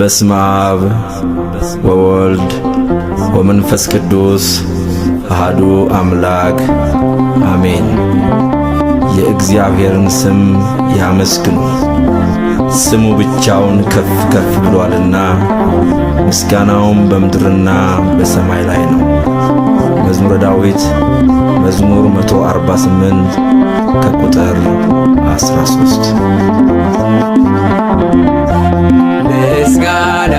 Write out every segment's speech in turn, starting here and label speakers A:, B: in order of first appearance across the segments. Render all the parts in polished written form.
A: በስመ አብ ወወልድ ወመንፈስ ቅዱስ አሐዱ አምላክ አሜን። የእግዚአብሔርን ስም ያመስግኑ፣ ስሙ ብቻውን ከፍ ከፍ ብሏልና፣ ምስጋናውም በምድርና በሰማይ ላይ ነው። መዝሙረ ዳዊት መዝሙር 148 ከቁጥር 13።
B: ምስጋና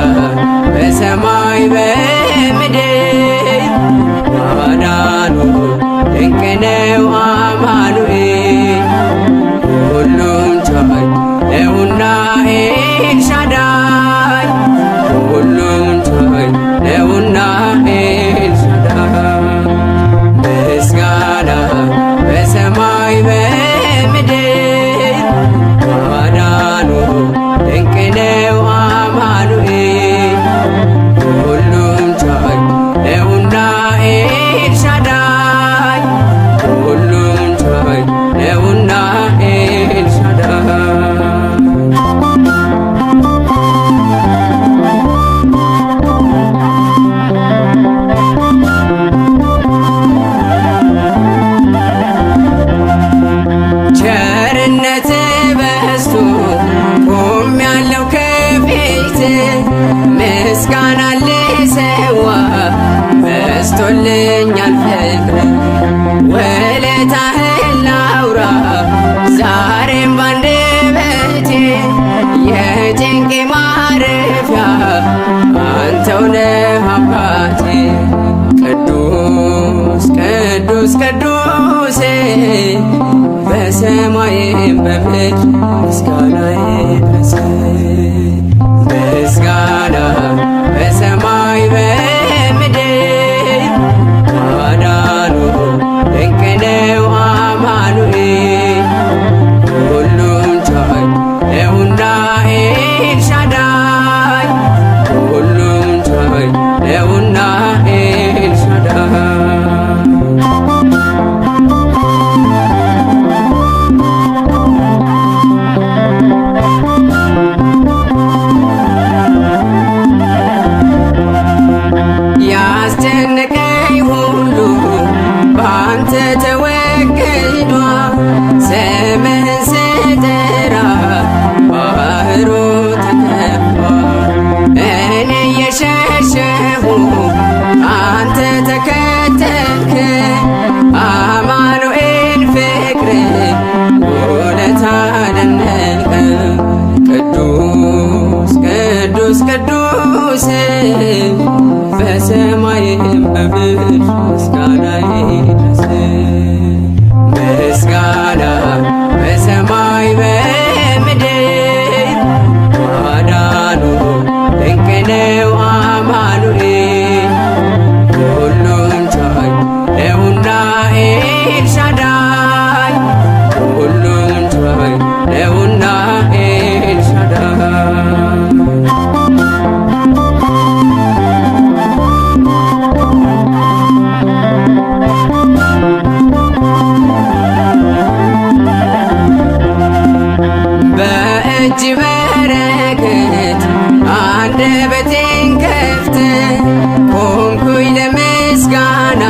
B: በሰማይ በምድር ማዳኑ ድንቅ ነው አማኑኤል። ሁሉም ቻይ ነውና ኤልሻዳይ፣ ሁሉም ቻይ ነውና ኤልሻዳይ። ምስጋና በሰማይ በምድር ማዳኑ ድንቅ ነው አማኑኤል። ሁሉም ቻይ ነውና ኤልሻዳይ፣ ሁሉም ቻይ ነውና ኤልሻዳይ። ቸርነት በዝቶ ቆሜያለሁ ከፊት፣ ምስጋና ልሰዋ በዝቶልኛል ፍቅር። ውለታህን ላውራ ዛሬም ባንደበቴ፣ የጭንቄ ማረፊያ አንተው ነህ አባቴ። ቅዱስ ቅዱስ ቅዱስ በሰማይም በምድር ምስጋና ይድረስ። ምስጋና በሰማይ በምድር ማዳኑ ድንቅ ነው አማኑኤል። ሁሉም ቻይ ነውና ኤልሻዳይ፣ ሁሉም ቻይ ነውና ኤልሻዳይ። ያስጨነቀኝ ሁሉ በአንተ ተወግዷል። ስምህን ስጠራ ባህሩ ተከፍቷል። እኔ የሸሸሁ አንተ ተከተልክ፣ አማኑኤል ፍቅር ውለታ ደነቀ። ቅዱስ ቅዱስ ቅዱስ በሰማይም በምድር ምስጋና ይድረስ። ምስጋና በሰማይ በምድር ማዳኑ ድንቅ ነው አማኑኤል። ሁሉም ቻይ ነውና ኤልሻዳይ፣ ሁሉም ቻይ ነውና ኤልሻዳይ። በእጅ በረከት አንደበቴን ከፍተህ ቆምኩኝ ለምስጋና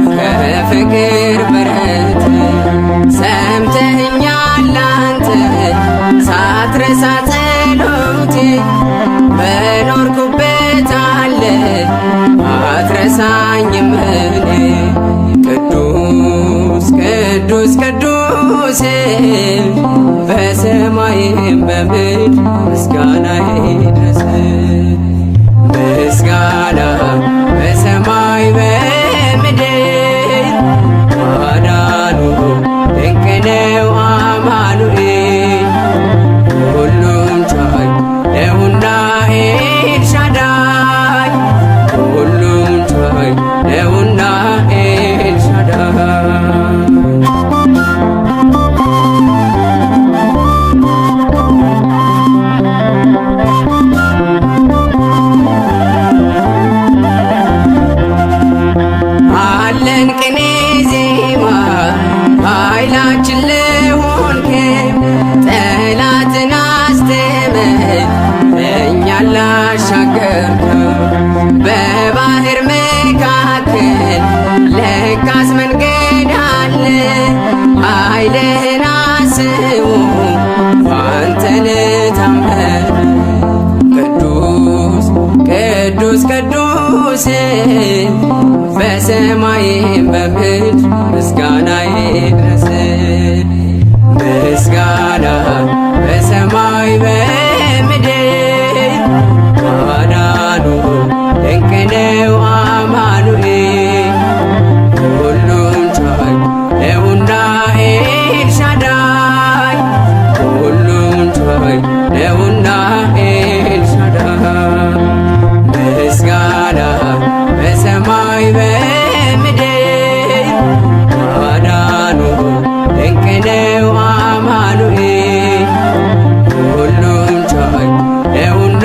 B: ከፍቅር በረት። ሰምተኸኛል አንተ ሳትረሳ ጸሎቴ፣ በኖርኩበት አለ አትረሳኝም እኔ። ቅዱስ ቅዱስ ቅዱስ በሰማይም በምድር ምስጋና ይድረስ። ምስጋና በሰማይ በምድር ማዳኑ ድንቅ ነው አማኑኤል። ሁሉም ቻይ ነውና ኤልሻዳይ፣ ሁሉም ቻይ ነውና ኤልሻዳይ። ያሻገርከው በባህር መካከል ለካስ መንገድ አለ። ኃይልህን አስቦ ባንተ ልታመን ቅዱስ ቅዱስ ቅዱስ በሰማይም በምድር ምስጋና ይድረስ። ምስጋና በሰማይ በምድር ማዳኑ ድንቅ ነው አማኑኤል። ሁሉን ቻይ ነውና ኤልሻዳይ ሁሉን ቻይ ነውና ኤልሻዳይ ምስጋና በሰማይ በምድር ማዳኑ ድንቅ ነው አማኑኤል። ሁሉን ቻይ ነውና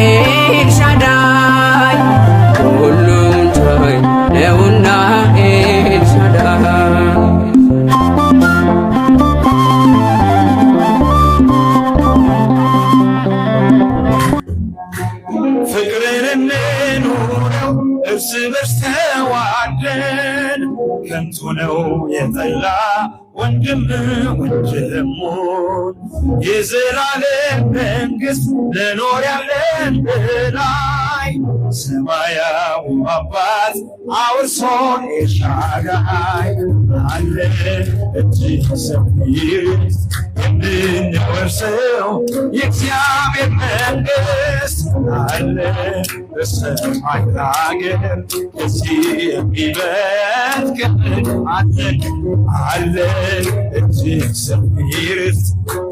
B: ኤልሻዳይ ሁሉን ቻይ ነውና ኤልሻዳይ
C: ፍቅርን እንኑረው እርስ በርስ ተዋደን ከንቱ ነው የጠላ ወንድም ወንድሙን የዘላለም መንግሥት ለኖር ያለን በላይ ሰማያዊ አባት አውርሶን ኤልሻዳይ አለ እጅግ ሰፊ የምንወርሰው የእግዚአብሔር መንግሥት አለ በሰማይ አገር ከዚህ የሚበልጥ ክብር አለ እጅግ ሰፊ ርስት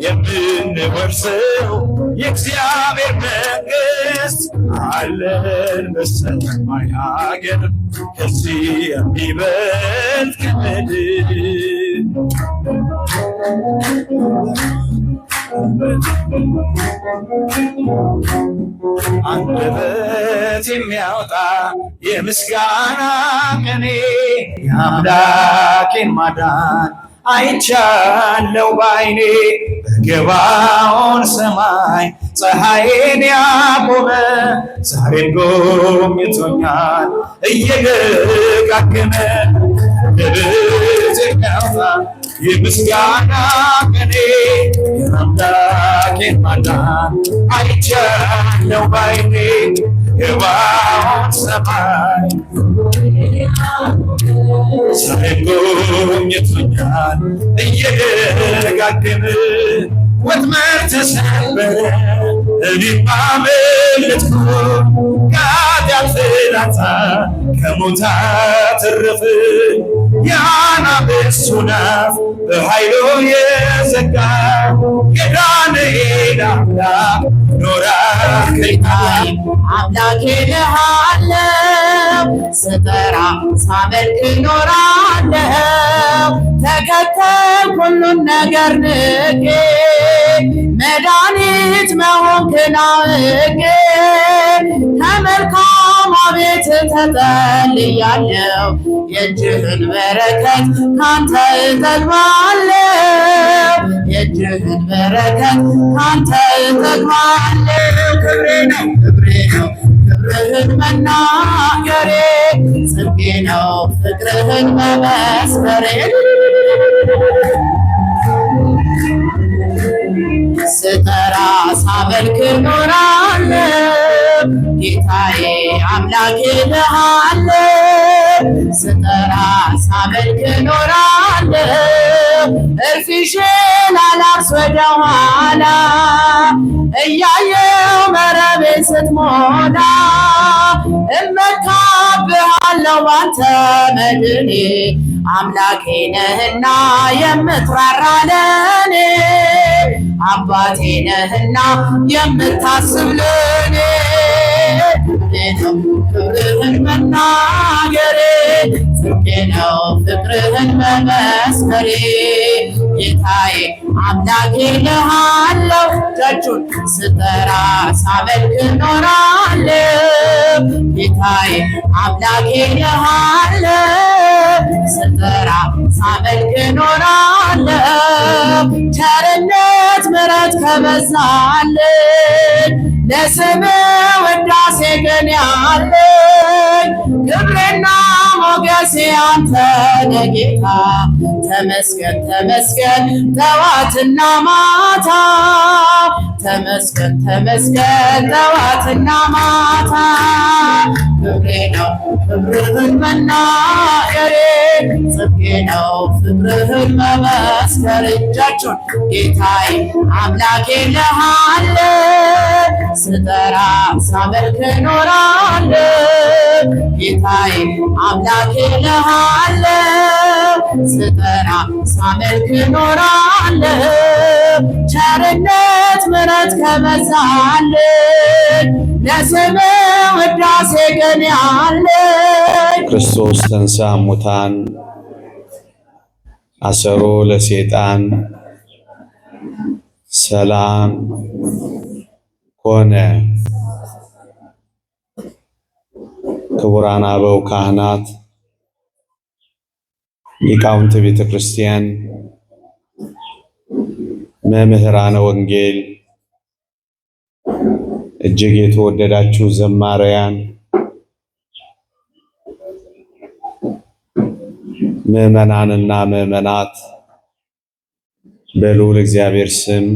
C: የምንወርሰው የእግዚአብሔር መንግሥት አለን በሰማይ አገር ከዚህ የሚበልጥ ክብር አንደበት የሚያወጣ የምስጋና ቅኔ የአምላኬን ማዳን አይቻለው ባይኔ በገባዖን ሰማይ ፀሐይን ያቆመ ዛሬን ጎብኝቶኛል እየደጋገመ አንደበት የሚያወጣ የምስጋና ቅኔ የአምላኬን ማዳን አይቻለው ባይኔ በገባዖን ሰማይ ዛሬን ጎብኝቶኛል እየደጋገመ ወጥመድ ተሰበረ እኔም አመለጥኩ ከኃጢአት ፍላጻ ከሞት አተረፈኝ የአናብስቱን አፍ በኃይሉ የዘጋ የዳንኤል አምላክ ኖራል ከላይ
D: አምላኬ እልሃለሁ ስጠራ ሳመልክ እኖራለሁ ተከተልኩ ሁሉን ነገር ንቄ መድኃኒት መሆንክን አውቄ ከመልካም ቤት ተጠልያለሁ የእጅህን በረከት ካንተ እጠግባለሁ የእጅህን በረከት ካንተ እጠግባለሁ ክብሬ ነው ክብርህን መናገሬ ጽድቄ ነው ፍቅርህን መመስከሬ ስጠራ ሳመልክ እኖራለሁ ጌታዬ አምላኬ እልሃለሁ ስጠራ ሳመልክ እኖራለሁ እርፊሽን አላርስ ወደ ኋላ እያየው መረቤን ስትሞላ እመካብሃለሁ ባንተ መድኔ አምላኬ ነህና የምትራራ ለኔ አባቴ ነህና የምታስብ ለኔ ክብርህን መናገሬ ጽድቄ ነው ፍቅርህን መመስከሬ ጌታዬ አምላኬ እልሃለሁ እጆቹን ስጠራ ሳመልክ እኖራለሁ ጌታዬ አምላኬ እልሃለሁ ስጠራ ሳመልክ እኖራለሁ ቸርነት ምሕረት ከበዛልኝ ለስምህ ሞገሴ አንተ ነህ ጌታ። ተመስገን ተመስገን ጠዋትና ማታ፣ ተመስገን ተመስገን ጠዋትና ማታ። ክብሬ ነው ፍቅርህን መናገሬ፣ ጽድቄ ነው ፍቅርህን መመስከር። እጃችሁን ጌታዬ አምላኬ እልሃለሁ፣ ስጠራ ሳመልክ እኖራለሁ። ጌታዬ አምላኬ እልሃለሁ፣ ስጠራ ሳመልክ እኖራለሁ። ቸርነት ምሕረት ከበዛልኝ ለስምህ ውዳሴ ግን ያለኝ።
E: ክርስቶስ ተንሥአ እሙታን አሰሮ ለሰይጣን ሰላም ኮነ። ክቡራን አበው ካህናት፣ ሊቃውንተ ቤተ ክርስቲያን፣ መምህራነ ወንጌል፣ እጅግ የተወደዳችሁ ዘማሪያን፣ ምዕመናንና ምዕመናት በልዑል እግዚአብሔር ስም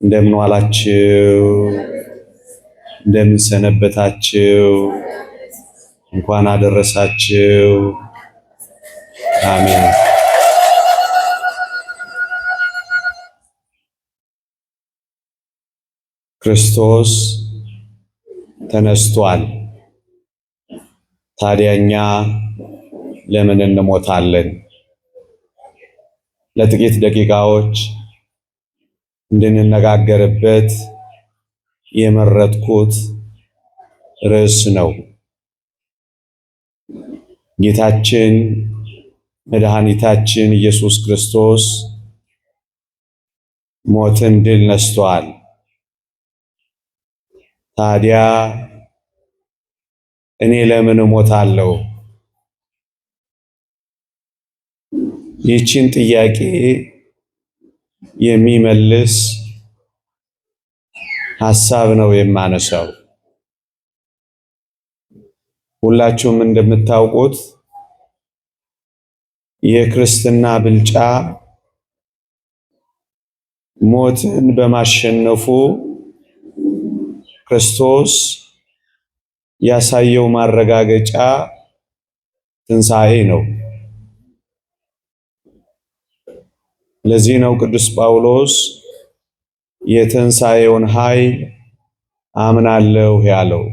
E: እንደምን ዋላችሁ? እንደምን ሰነበታችሁ? እንኳን አደረሳችሁ። አሜን። ክርስቶስ ተነስቷል። ታዲያ እኛ ለምን እንሞታለን? ለጥቂት ደቂቃዎች እንድንነጋገርበት የመረጥኩት ርዕስ ነው። ጌታችን መድኃኒታችን ኢየሱስ ክርስቶስ ሞትን ድል ነስቷል። ታዲያ እኔ ለምን እሞታለሁ? ይህችን ጥያቄ የሚመልስ ሐሳብ ነው የማነሳው። ሁላችሁም እንደምታውቁት የክርስትና ብልጫ ሞትን በማሸነፉ ክርስቶስ ያሳየው ማረጋገጫ ትንሣኤ ነው። ለዚህ ነው ቅዱስ ጳውሎስ የትንሣኤውን ኃይል አምናለሁ ያለው።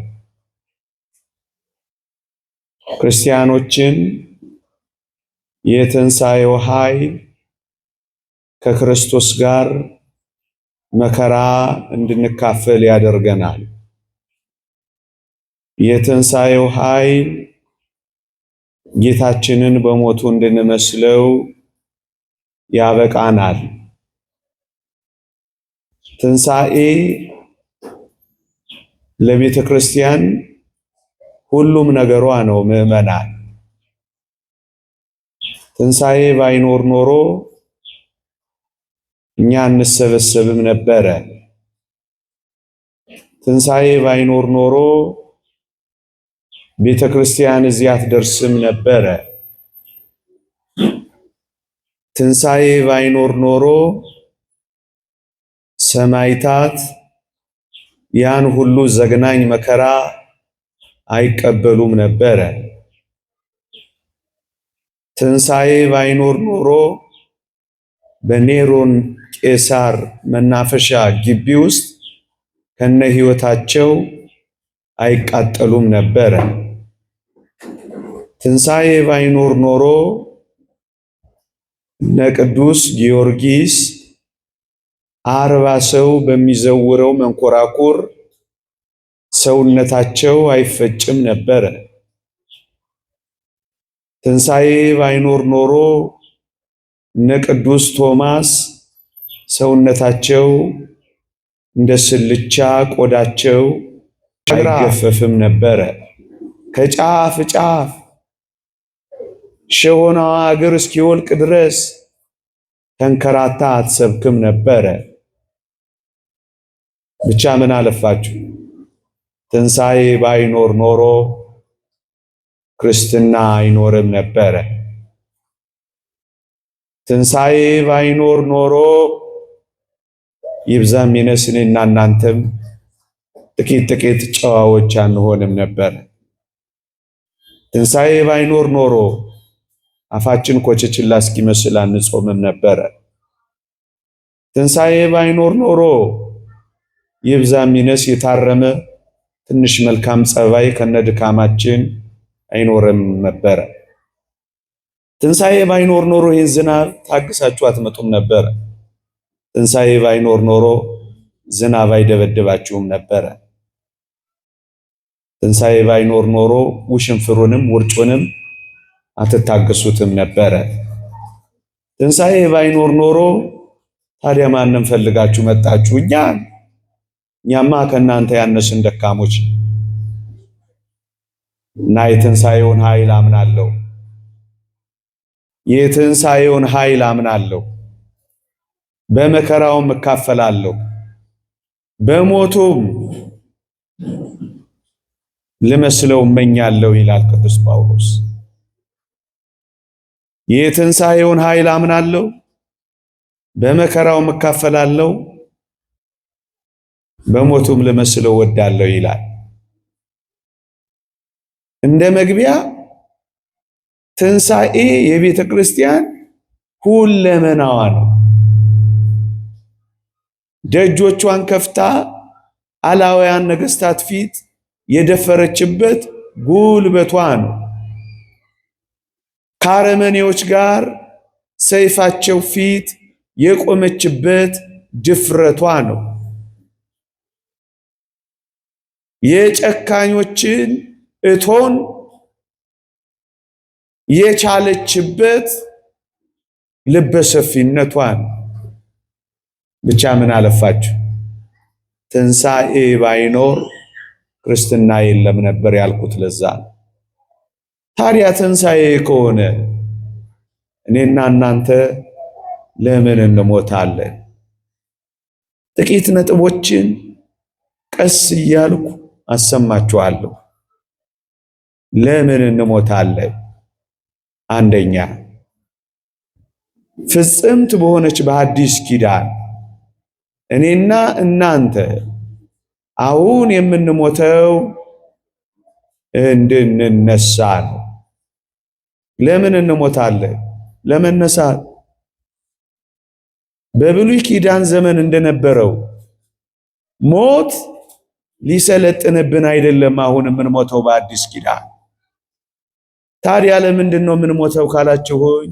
E: ክርስቲያኖችን የትንሣኤው ኃይል ከክርስቶስ ጋር መከራ እንድንካፈል ያደርገናል። የትንሣኤው ኃይል ጌታችንን በሞቱ እንድንመስለው ያበቃናል። ትንሣኤ ለቤተ ክርስቲያን ሁሉም ነገሯ ነው። ምዕመናን፣ ትንሣኤ ባይኖር ኖሮ እኛ እንሰበሰብም ነበረ። ትንሣኤ ባይኖር ኖሮ ቤተ ክርስቲያን እዚህ አትደርስም ነበረ። ትንሣኤ ባይኖር ኖሮ ሰማዕታት ያን ሁሉ ዘግናኝ መከራ አይቀበሉም ነበረ። ትንሣኤ ባይኖር ኖሮ በኔሮን ቄሳር መናፈሻ ግቢ ውስጥ ከነ ሕይወታቸው አይቃጠሉም ነበረ። ትንሣኤ ባይኖር ኖሮ እነ ቅዱስ ጊዮርጊስ 40 ሰው በሚዘውረው መንኮራኩር ሰውነታቸው አይፈጭም ነበረ። ትንሣኤ ባይኖር ኖሮ እነ ቅዱስ ቶማስ ሰውነታቸው እንደ ስልቻ ቆዳቸው አይገፈፍም ነበረ። ከጫፍ ጫፍ ሸሆናዋ እግር እስኪወልቅ ድረስ ተንከራታ አትሰብክም ነበረ። ብቻ ምን አለፋችሁ ትንሣኤ ባይኖር ኖሮ ክርስትና አይኖርም ነበረ። ትንሣኤ ባይኖር ኖሮ ይብዛም ይነስ እኔና እናንተም ጥቂት ጨዋዎች አንሆንም ነበር። ትንሣኤ ባይኖር ኖሮ አፋችን ኮችችላ እስኪመስል አንጾምም ነበረ። ትንሣኤ ባይኖር ኖሮ ይብዛም ይነስ የታረመ ትንሽ መልካም ጸባይ ከነድካማችን አይኖርም ነበረ። ትንሣኤ ባይኖር ኖሮ ይህን ዝናብ ታግሳችሁ አትመጡም ነበረ። ትንሣኤ ባይኖር ኖሮ ዝናብ አይደበድባችሁም ነበረ። ትንሣኤ ባይኖር ኖሮ ውሽንፍሩንም ውርጩንም አትታገሱትም ነበረ። ትንሣኤ ባይኖር ኖሮ ታዲያ ማንም ፈልጋችሁ መጣችሁ? እኛማ ከእናንተ ያነስን ደካሞች እና የትንሣኤውን ኃይል አምናለሁ። የትንሣኤውን ኃይል አምናለሁ። በመከራውም እካፈላለሁ፣ በሞቱም ልመስለው እመኛለሁ ይላል ቅዱስ ጳውሎስ። የትንሣኤውን ኃይል አምናለሁ፣ በመከራውም እካፈላለሁ፣ በሞቱም ልመስለው ወዳለሁ ይላል። እንደ መግቢያ ትንሣኤ የቤተ ክርስቲያን ሁለመናዋ ነው። ደጆቿን ከፍታ አላውያን ነገሥታት ፊት የደፈረችበት ጉልበቷ ነው። ከአረመኔዎች ጋር ሰይፋቸው ፊት የቆመችበት ድፍረቷ ነው። የጨካኞችን እቶን የቻለችበት ልበሰፊነቷ ነው። ብቻ ምን አለፋችሁ ትንሣኤ ባይኖር ክርስትና የለም ነበር ያልኩት ለዛ ነው። ታዲያ ትንሣኤ ከሆነ እኔና እናንተ ለምን እንሞታለን? ጥቂት ነጥቦችን ቀስ እያልኩ አሰማችኋለሁ። ለምን እንሞታለን? አንደኛ ፍጽምት በሆነች በአዲስ ኪዳን እኔና እናንተ አሁን የምንሞተው እንድንነሳ ነው። ለምን እንሞታለን? ለመነሳት። በብሉይ ኪዳን ዘመን እንደነበረው ሞት ሊሰለጥንብን አይደለም አሁን የምንሞተው በአዲስ ኪዳን። ታዲያ ለምንድን ነው የምንሞተው ካላችሁኝ፣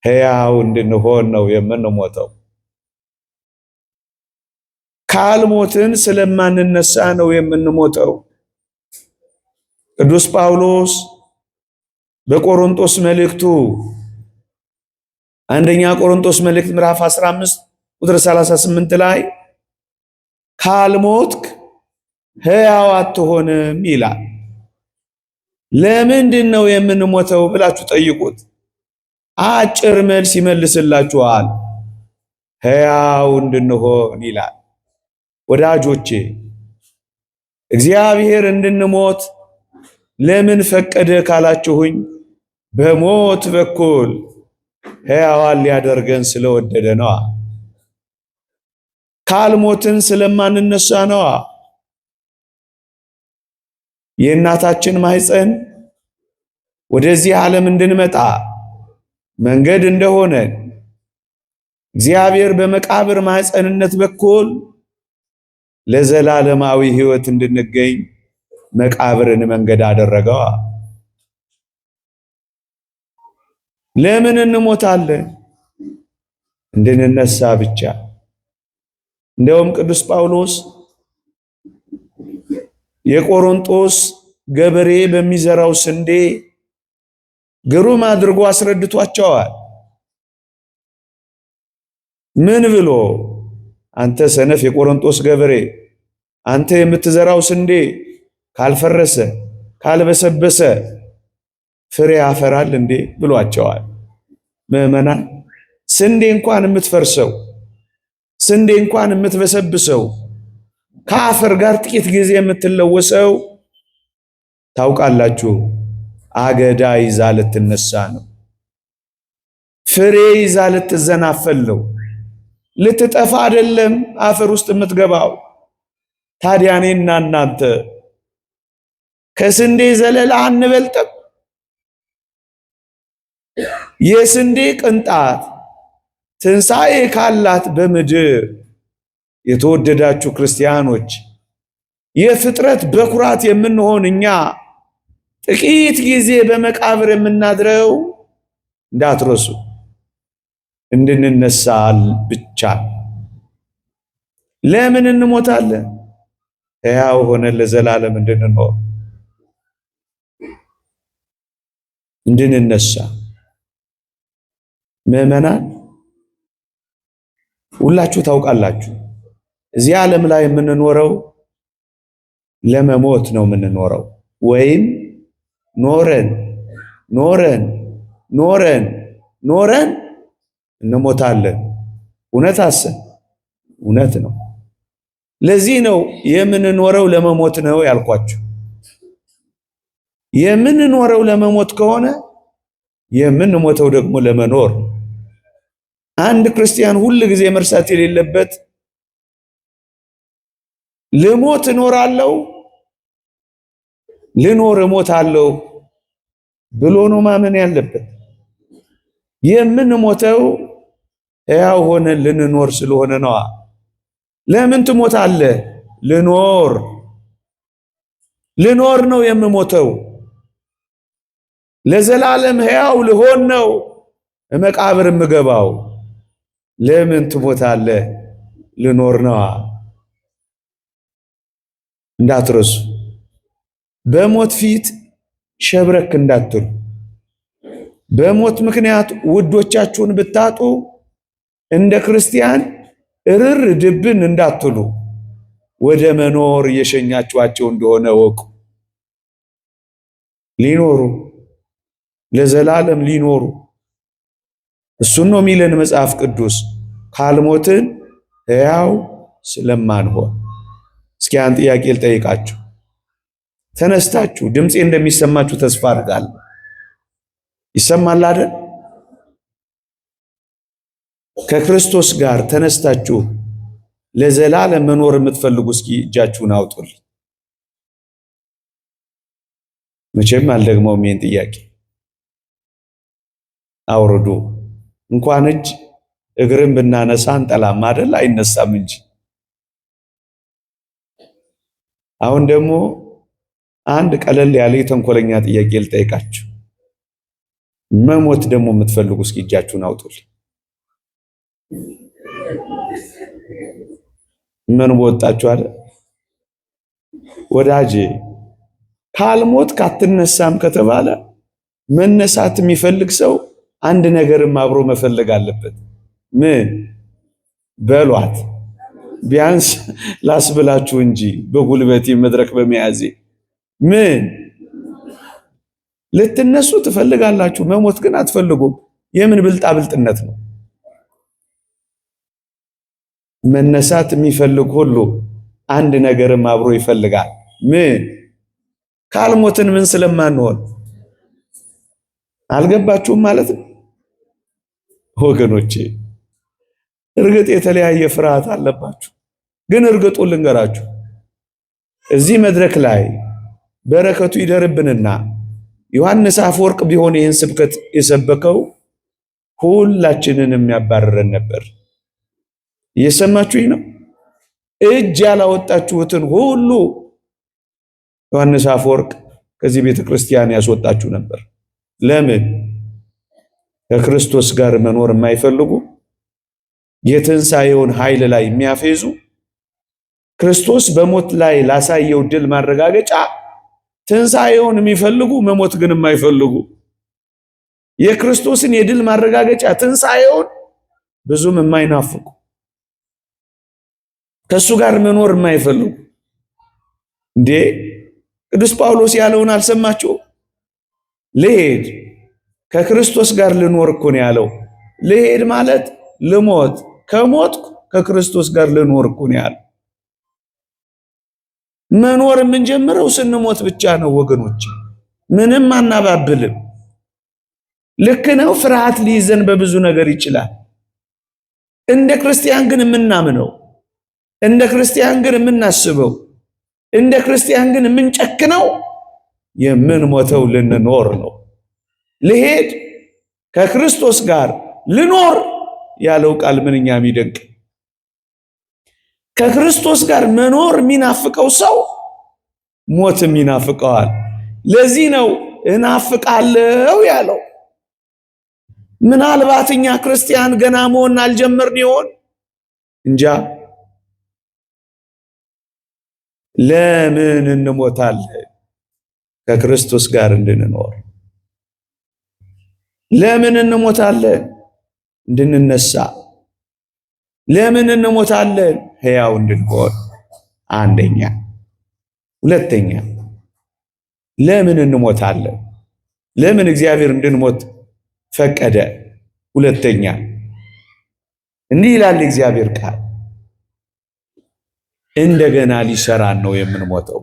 E: ሕያው እንድንሆን ነው የምንሞተው። ካልሞትን ስለማንነሳ ነው የምንሞተው። ቅዱስ ጳውሎስ በቆሮንቶስ መልእክቱ አንደኛ ቆሮንቶስ መልእክት ምዕራፍ 15 ቁጥር 38 ላይ ካልሞትክ ሕያው አትሆንም ይላል። ለምንድን ነው የምንሞተው ብላችሁ ጠይቁት። አጭር መልስ ይመልስላችኋል። ሕያው እንድንሆን ይላል። ወዳጆቼ እግዚአብሔር እንድንሞት ለምን ፈቀደ ካላችሁኝ፣ በሞት በኩል ሕያዋን ሊያደርገን ስለወደደ ነዋ። ካልሞትን ስለማንነሳ ነዋ። የእናታችን ማኅፀን ወደዚህ ዓለም እንድንመጣ መንገድ እንደሆነ እግዚአብሔር በመቃብር ማኅፀንነት በኩል ለዘላለማዊ ሕይወት እንድንገኝ መቃብርን መንገድ አደረገዋ። ለምን እንሞታለን? እንድንነሳ ብቻ። እንደውም ቅዱስ ጳውሎስ የቆሮንቶስ ገበሬ በሚዘራው ስንዴ ግሩም አድርጎ አስረድቷቸዋል። ምን ብሎ? አንተ ሰነፍ የቆሮንቶስ ገበሬ፣ አንተ የምትዘራው ስንዴ ካልፈረሰ ካልበሰበሰ ፍሬ ያፈራል እንዴ ብሏቸዋል። ምዕመናን፣ ስንዴ እንኳን የምትፈርሰው ስንዴ እንኳን የምትበሰብሰው ከአፈር ጋር ጥቂት ጊዜ የምትለወሰው ታውቃላችሁ አገዳ ይዛ ልትነሳ ነው። ፍሬ ይዛ ልትዘናፈል ነው። ልትጠፋ አይደለም አፈር ውስጥ የምትገባው። ታዲያ እኔና እናንተ ከስንዴ ዘለላ አንበልጥም? የስንዴ ቅንጣት ትንሣኤ ካላት በምድር የተወደዳችሁ ክርስቲያኖች የፍጥረት በኩራት የምንሆን እኛ ጥቂት ጊዜ በመቃብር የምናድረው እንዳትረሱ እንድንነሳል ብቻ። ለምን እንሞታለን? ሕያው ሆነን ለዘላለም እንድንኖር እንድንነሳ። ምዕመናን ሁላችሁ ታውቃላችሁ፣ እዚህ ዓለም ላይ የምንኖረው ለመሞት ነው የምንኖረው። ወይም ኖረን ኖረን ኖረን ኖረን እንሞታለን። እውነት ነው። ለዚህ ነው የምንኖረው ለመሞት ነው ያልኳችሁ። የምንኖረው ለመሞት ከሆነ የምንሞተው ደግሞ ለመኖር። አንድ ክርስቲያን ሁል ጊዜ መርሳት የሌለበት ልሞት እኖራለሁ፣ ልኖር እሞታለሁ ብሎ ነው ማመን ያለበት። የምንሞተው ሕያው ሆነን ልንኖር ስለሆነ ነዋ። ለምን ትሞታለህ? ልኖር ነው የምሞተው። ለዘላለም ሕያው ልሆን ነው መቃብር የምገባው። ለምን ትሞታለህ? ልኖር ነዋ። እንዳትረሱ። በሞት ፊት ሸብረክ እንዳትሉ። በሞት ምክንያት ውዶቻችሁን ብታጡ እንደ ክርስቲያን እርር ድብን እንዳትሉ። ወደ መኖር እየሸኛችኋቸው እንደሆነ ወቁ። ሊኖሩ ለዘላለም ሊኖሩ እሱን ነው የሚለን መጽሐፍ ቅዱስ። ካልሞትን ሕያው ስለማንሆን። እስኪ አንድ ጥያቄ ልጠይቃችሁ። ተነስታችሁ ድምፄ እንደሚሰማችሁ ተስፋ አድርጋለሁ። ይሰማል አይደል? ከክርስቶስ ጋር ተነስታችሁ ለዘላለም መኖር የምትፈልጉ እስኪ እጃችሁን አውጡልኝ። መቼም አልደግመውም ይሄን ጥያቄ። አውርዱ። እንኳን እጅ እግርን ብናነሳ አንጠላም አይደል? አይነሳም እንጂ። አሁን ደግሞ አንድ ቀለል ያለ የተንኮለኛ ጥያቄ ልጠይቃችሁ። መሞት ደግሞ የምትፈልጉ እስኪ እጃችሁን አውጡልኝ። ምን ወጣችሁ አለ ወዳጄ። ካልሞት ካትነሳም ከተባለ መነሳት የሚፈልግ ሰው አንድ ነገርም አብሮ መፈለግ አለበት። ምን በሏት? ቢያንስ ላስብላችሁ እንጂ በጉልበቴ መድረክ በመያዜ ምን ልትነሱ ትፈልጋላችሁ፣ መሞት ግን አትፈልጉም። የምን ብልጣ ብልጥነት ነው? መነሳት የሚፈልግ ሁሉ አንድ ነገርም አብሮ ይፈልጋል። ምን ካልሞትን ምን ስለማንሆን አልገባችሁም ማለት ነው ወገኖቼ። እርግጥ የተለያየ ፍርሃት አለባችሁ፣ ግን እርግጡ ልንገራችሁ፣ እዚህ መድረክ ላይ በረከቱ ይደርብንና ዮሐንስ አፈወርቅ ቢሆን ይህን ስብከት የሰበከው ሁላችንን የሚያባርረን ነበር። እየሰማችሁኝ ነው? እጅ ያላወጣችሁትን ሁሉ ዮሐንስ አፈወርቅ ከዚህ ቤተ ክርስቲያን ያስወጣችሁ ነበር። ለምን? ከክርስቶስ ጋር መኖር የማይፈልጉ የትንሣኤውን ኃይል ላይ የሚያፌዙ ክርስቶስ በሞት ላይ ላሳየው ድል ማረጋገጫ ትንሣኤውን የሚፈልጉ መሞት ግን የማይፈልጉ የክርስቶስን የድል ማረጋገጫ ትንሣኤውን ብዙም የማይናፍቁ ከሱ ጋር መኖር የማይፈልጉ እንዴ ቅዱስ ጳውሎስ ያለውን አልሰማችሁ? ልሄድ ከክርስቶስ ጋር ልኖር እኮ ነው ያለው። ልሄድ ማለት ልሞት፣ ከሞትኩ ከክርስቶስ ጋር ልኖር እኮ ነው ያለው። መኖር የምንጀምረው ስንሞት ብቻ ነው ወገኖች። ምንም አናባብልም። ልክ ነው። ፍርሃት ሊይዘን በብዙ ነገር ይችላል። እንደ ክርስቲያን ግን የምናምነው፣ እንደ ክርስቲያን ግን የምናስበው፣ እንደ ክርስቲያን ግን የምንጨክነው የምንሞተው ልንኖር ነው። ልሄድ ከክርስቶስ ጋር ልኖር ያለው ቃል ምንኛ የሚደንቅ! ከክርስቶስ ጋር መኖር የሚናፍቀው ሰው ሞትም ይናፍቀዋል። ለዚህ ነው እናፍቃለሁ ያለው። ምናልባት እኛ ክርስቲያን ገና መሆን አልጀመርን ይሆን እንጃ። ለምን እንሞታለን? ከክርስቶስ ጋር እንድንኖር። ለምን እንሞታለን? እንድንነሳ። ለምን እንሞታለን? ሕያው እንድንሆን። አንደኛ። ሁለተኛ፣ ለምን እንሞታለን? ለምን እግዚአብሔር እንድንሞት ፈቀደ? ሁለተኛ፣ እንዲህ ይላል እግዚአብሔር ቃል፣ እንደገና ሊሰራን ነው የምንሞተው።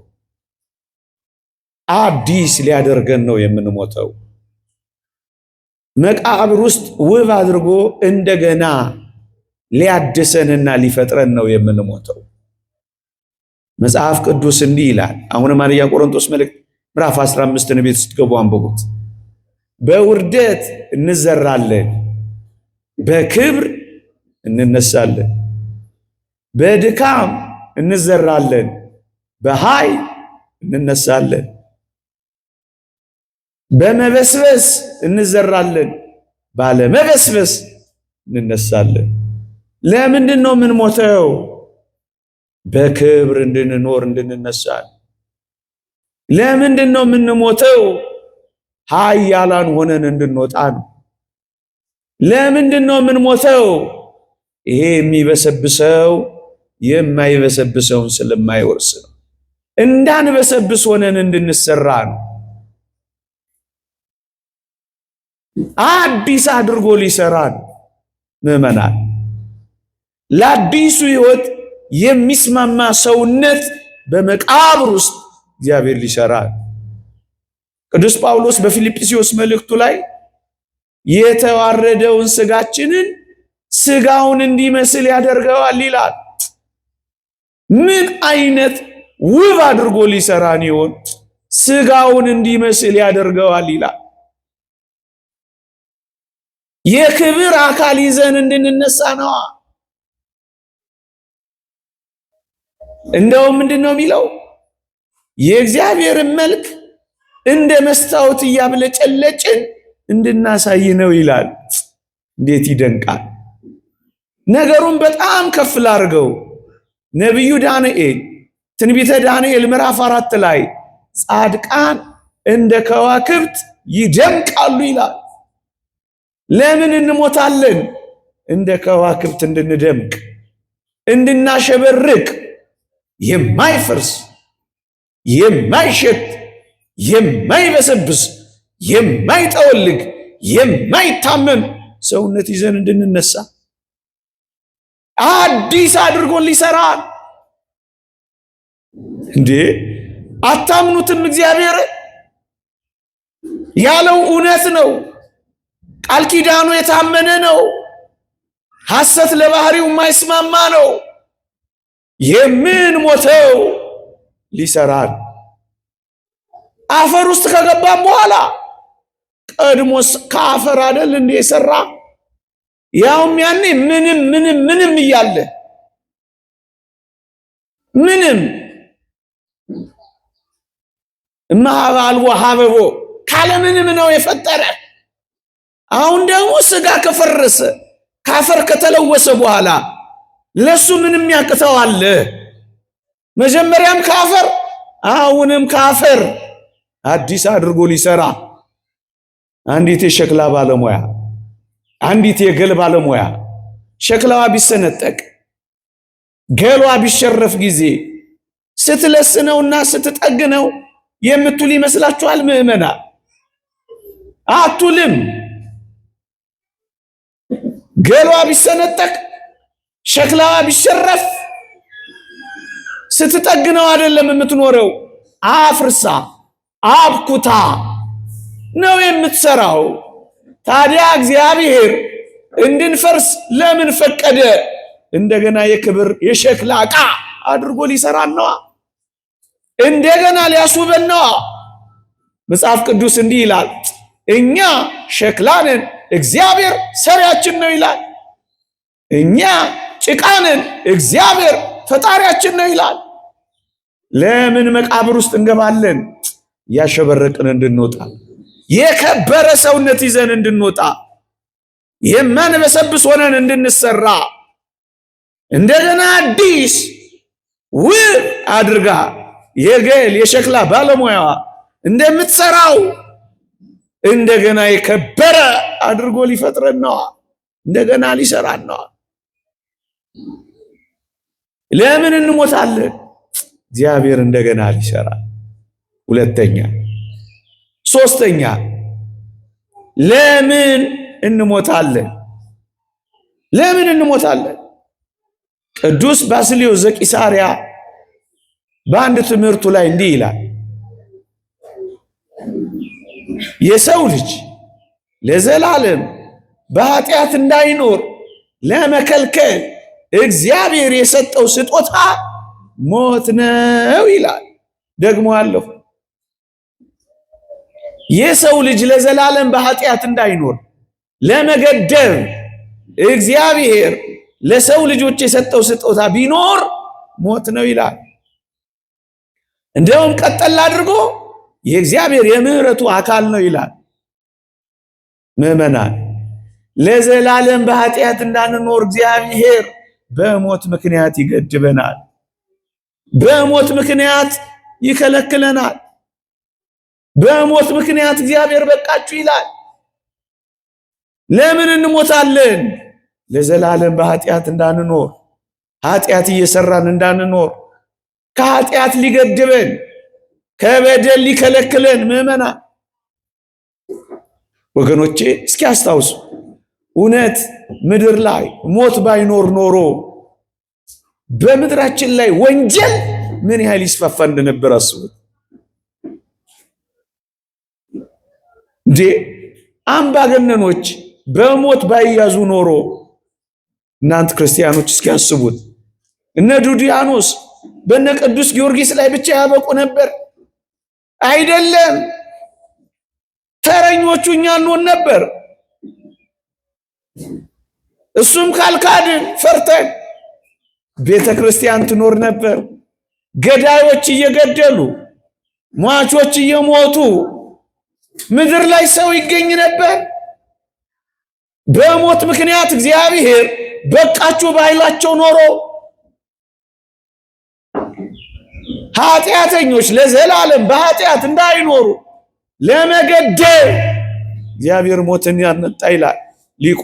E: አዲስ ሊያደርገን ነው የምንሞተው። መቃብር ውስጥ ውብ አድርጎ እንደገና ሊያድሰንና ሊፈጥረን ነው የምንሞተው። መጽሐፍ ቅዱስ እንዲህ ይላል። አሁንም አንደኛ ቆሮንቶስ መልእክት ምዕራፍ 15 ቤት ስትገቡ አንብቡት። በውርደት እንዘራለን፣ በክብር እንነሳለን። በድካም እንዘራለን፣ በኃይል እንነሳለን። በመበስበስ እንዘራለን፣ ባለመበስበስ እንነሳለን። ለምንድን ነው የምንሞተው? በክብር እንድንኖር እንድንነሳ። ለምንድን ነው የምንሞተው? ኃያላን ሆነን እንድንወጣ ነው። ለምንድን ነው የምንሞተው? ይሄ የሚበሰብሰው የማይበሰብሰውን ስለማይወርስ ነው። እንዳንበሰብስ ሆነን እንድንሰራ ነው። አዲስ አድርጎ ሊሰራን ምዕመናን፣ ለአዲሱ ሕይወት የሚስማማ ሰውነት በመቃብር ውስጥ እግዚአብሔር ሊሰራን። ቅዱስ ጳውሎስ በፊልጵስዩስ መልእክቱ ላይ የተዋረደውን ስጋችንን ስጋውን እንዲመስል ያደርገዋል ይላል። ምን አይነት ውብ አድርጎ ሊሰራን ይሆን? ስጋውን እንዲመስል ያደርገዋል ይላል። የክብር አካል ይዘን እንድንነሳ ነው። እንደውም ምንድነው የሚለው? የእግዚአብሔርን መልክ እንደ መስታወት እያብለጨለጭን እንድናሳይ ነው ይላል። እንዴት ይደንቃል! ነገሩን በጣም ከፍ ላድርገው። ነቢዩ ዳንኤል ትንቢተ ዳንኤል ምዕራፍ 4 ላይ ጻድቃን እንደ ከዋክብት ይደምቃሉ ይላል። ለምን እንሞታለን? እንደ ከዋክብት እንድንደምቅ፣ እንድናሸበርቅ፣ የማይፈርስ የማይሸት የማይበሰብስ የማይጠወልግ የማይታመም ሰውነት ይዘን እንድንነሳ አዲስ አድርጎን ሊሰራን። እንዴ አታምኑትም? እግዚአብሔር ያለው እውነት ነው። ቃል ኪዳኑ የታመነ ነው። ሐሰት ለባህሪው የማይስማማ ነው። የምንሞተው ሊሰራን። አፈር ውስጥ ከገባን በኋላ ቀድሞስ ከአፈር አይደል እንደ የሰራ? ያውም ያኔ ምንም እያለ ምንም እማሃበ አልቦ ሀበቦ ካለ ምንም ነው የፈጠረ። አሁን ደግሞ ስጋ ከፈረሰ ካፈር ከተለወሰ በኋላ ለሱ ምንም ያቅተዋል? መጀመሪያም ካፈር አሁንም ካፈር አዲስ አድርጎ ሊሰራ። አንዲት የሸክላ ባለሙያ፣ አንዲት የገል ባለሙያ ሸክላዋ ቢሰነጠቅ ገሏ ቢሸረፍ ጊዜ ስትለስነውና ስትጠግነው የምትውል ይመስላችኋል? ምዕመና አትውልም። ገሏ ቢሰነጠቅ ሸክላዋ ቢሸረፍ ስትጠግነው አይደለም የምትኖረው፣ አፍርሳ አብኩታ ነው የምትሰራው። ታዲያ እግዚአብሔር እንድንፈርስ ለምን ፈቀደ? እንደገና የክብር የሸክላ ዕቃ አድርጎ ሊሰራን ነዋ። እንደገና ሊያስውበን ነዋ። መጽሐፍ ቅዱስ እንዲህ ይላል፣ እኛ ሸክላ ነን፣ እግዚአብሔር ሰሪያችን ነው ይላል። እኛ ጭቃ ነን፣ እግዚአብሔር ፈጣሪያችን ነው ይላል። ለምን መቃብር ውስጥ እንገባለን? ያሸበረቅን እንድንወጣ፣ የከበረ ሰውነት ይዘን እንድንወጣ፣ የማንበሰብስ ሆነን እንድንሰራ፣ እንደገና አዲስ ውብ አድርጋ የገል የሸክላ ባለሙያዋ እንደምትሰራው እንደገና የከበረ አድርጎ ሊፈጥረን ነዋ። እንደገና ሊሰራን ነዋ። ለምን እንሞታለን? እግዚአብሔር እንደገና ሊሰራ። ሁለተኛ፣ ሶስተኛ ለምን እንሞታለን? ለምን እንሞታለን? ቅዱስ ባስልዮስ ዘቂሳርያ በአንድ ትምህርቱ ላይ እንዲህ ይላል፣ የሰው ልጅ ለዘላለም በኃጢአት እንዳይኖር ለመከልከል እግዚአብሔር የሰጠው ስጦታ ሞት ነው ይላል። ደግሞ አለሁ የሰው ልጅ ለዘላለም በኃጢአት እንዳይኖር ለመገደብ እግዚአብሔር ለሰው ልጆች የሰጠው ስጦታ ቢኖር ሞት ነው ይላል። እንደውም ቀጠል አድርጎ የእግዚአብሔር የምህረቱ አካል ነው ይላል። ምዕመናን፣ ለዘላለም በኃጢአት እንዳንኖር እግዚአብሔር በሞት ምክንያት ይገድበናል። በሞት ምክንያት ይከለክለናል። በሞት ምክንያት እግዚአብሔር በቃችሁ ይላል። ለምን እንሞታለን? ለዘላለም በኃጢአት እንዳንኖር፣ ኃጢአት እየሰራን እንዳንኖር፣ ከኃጢአት ሊገድበን፣ ከበደል ሊከለክለን። ምዕመናን ወገኖቼ እስኪ አስታውሱ፣ እውነት ምድር ላይ ሞት ባይኖር ኖሮ በምድራችን ላይ ወንጀል ምን ያህል ይስፋፋ እንደነበር አስቡት። እንዴ አምባገነኖች በሞት ባይያዙ ኖሮ እናንተ ክርስቲያኖች እስኪ አስቡት፣ እነ ዱዲያኖስ በነ ቅዱስ ጊዮርጊስ ላይ ብቻ ያበቁ ነበር? አይደለም፣ ተረኞቹ እኛ እንሆን ነበር። እሱም ካልካድን ፈርተን ቤተ ክርስቲያን ትኖር ነበር። ገዳዮች እየገደሉ ሟቾች እየሞቱ ምድር ላይ ሰው ይገኝ ነበር። በሞት ምክንያት እግዚአብሔር በቃችሁ ባይላቸው ኖሮ ኃጢአተኞች ለዘላለም በኃጢአት እንዳይኖሩ ለመገደብ እግዚአብሔር ሞትን ያመጣ ይላል ሊቁ።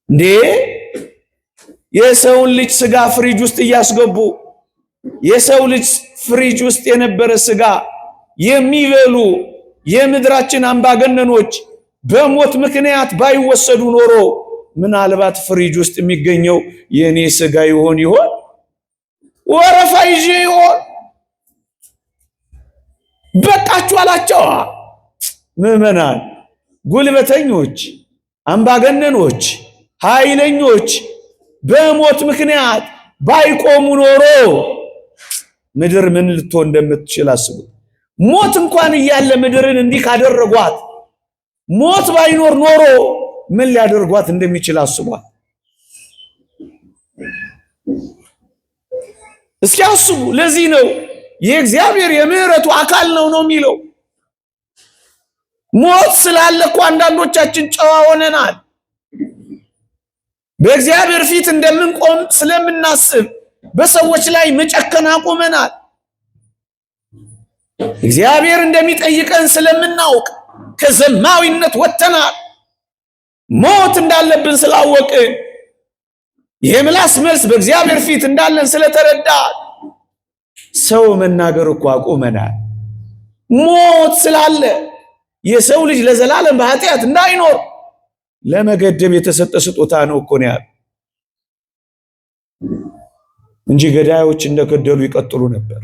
E: እንዴ የሰውን ልጅ ስጋ ፍሪጅ ውስጥ እያስገቡ የሰው ልጅ ፍሪጅ ውስጥ የነበረ ስጋ የሚበሉ የምድራችን አምባገነኖች በሞት ምክንያት ባይወሰዱ ኖሮ ምናልባት ፍሪጅ ውስጥ የሚገኘው የኔ ስጋ ይሆን ይሆን? ወረፋ ይዤ ይሆን? በቃችሁ አላቸው። ምዕመናን፣ ጉልበተኞች፣ አምባገነኖች፣ ኃይለኞች በሞት ምክንያት ባይቆሙ ኖሮ ምድር ምን ልትሆን እንደምትችል አስቡ። ሞት እንኳን እያለ ምድርን እንዲህ ካደረጓት ሞት ባይኖር ኖሮ ምን ሊያደርጓት እንደሚችል አስቧል። እስኪ አስቡ። ለዚህ ነው የእግዚአብሔር የምህረቱ አካል ነው የሚለው። ሞት ስላለ እኮ አንዳንዶቻችን ጨዋ ሆነናል። በእግዚአብሔር ፊት እንደምንቆም ስለምናስብ በሰዎች ላይ መጨከን አቁመናል። እግዚአብሔር እንደሚጠይቀን ስለምናውቅ ከዘማዊነት ወጥተናል። ሞት እንዳለብን ስላወቅን የምላስ መልስ በእግዚአብሔር ፊት እንዳለን ስለተረዳ ሰው መናገር እኮ አቁመናል። ሞት ስላለ የሰው ልጅ ለዘላለም በኃጢአት እንዳይኖር ለመገደብ የተሰጠ ስጦታ ነው እኮ ነው እንጂ ገዳዮች እንደገደሉ ይቀጥሉ ነበር።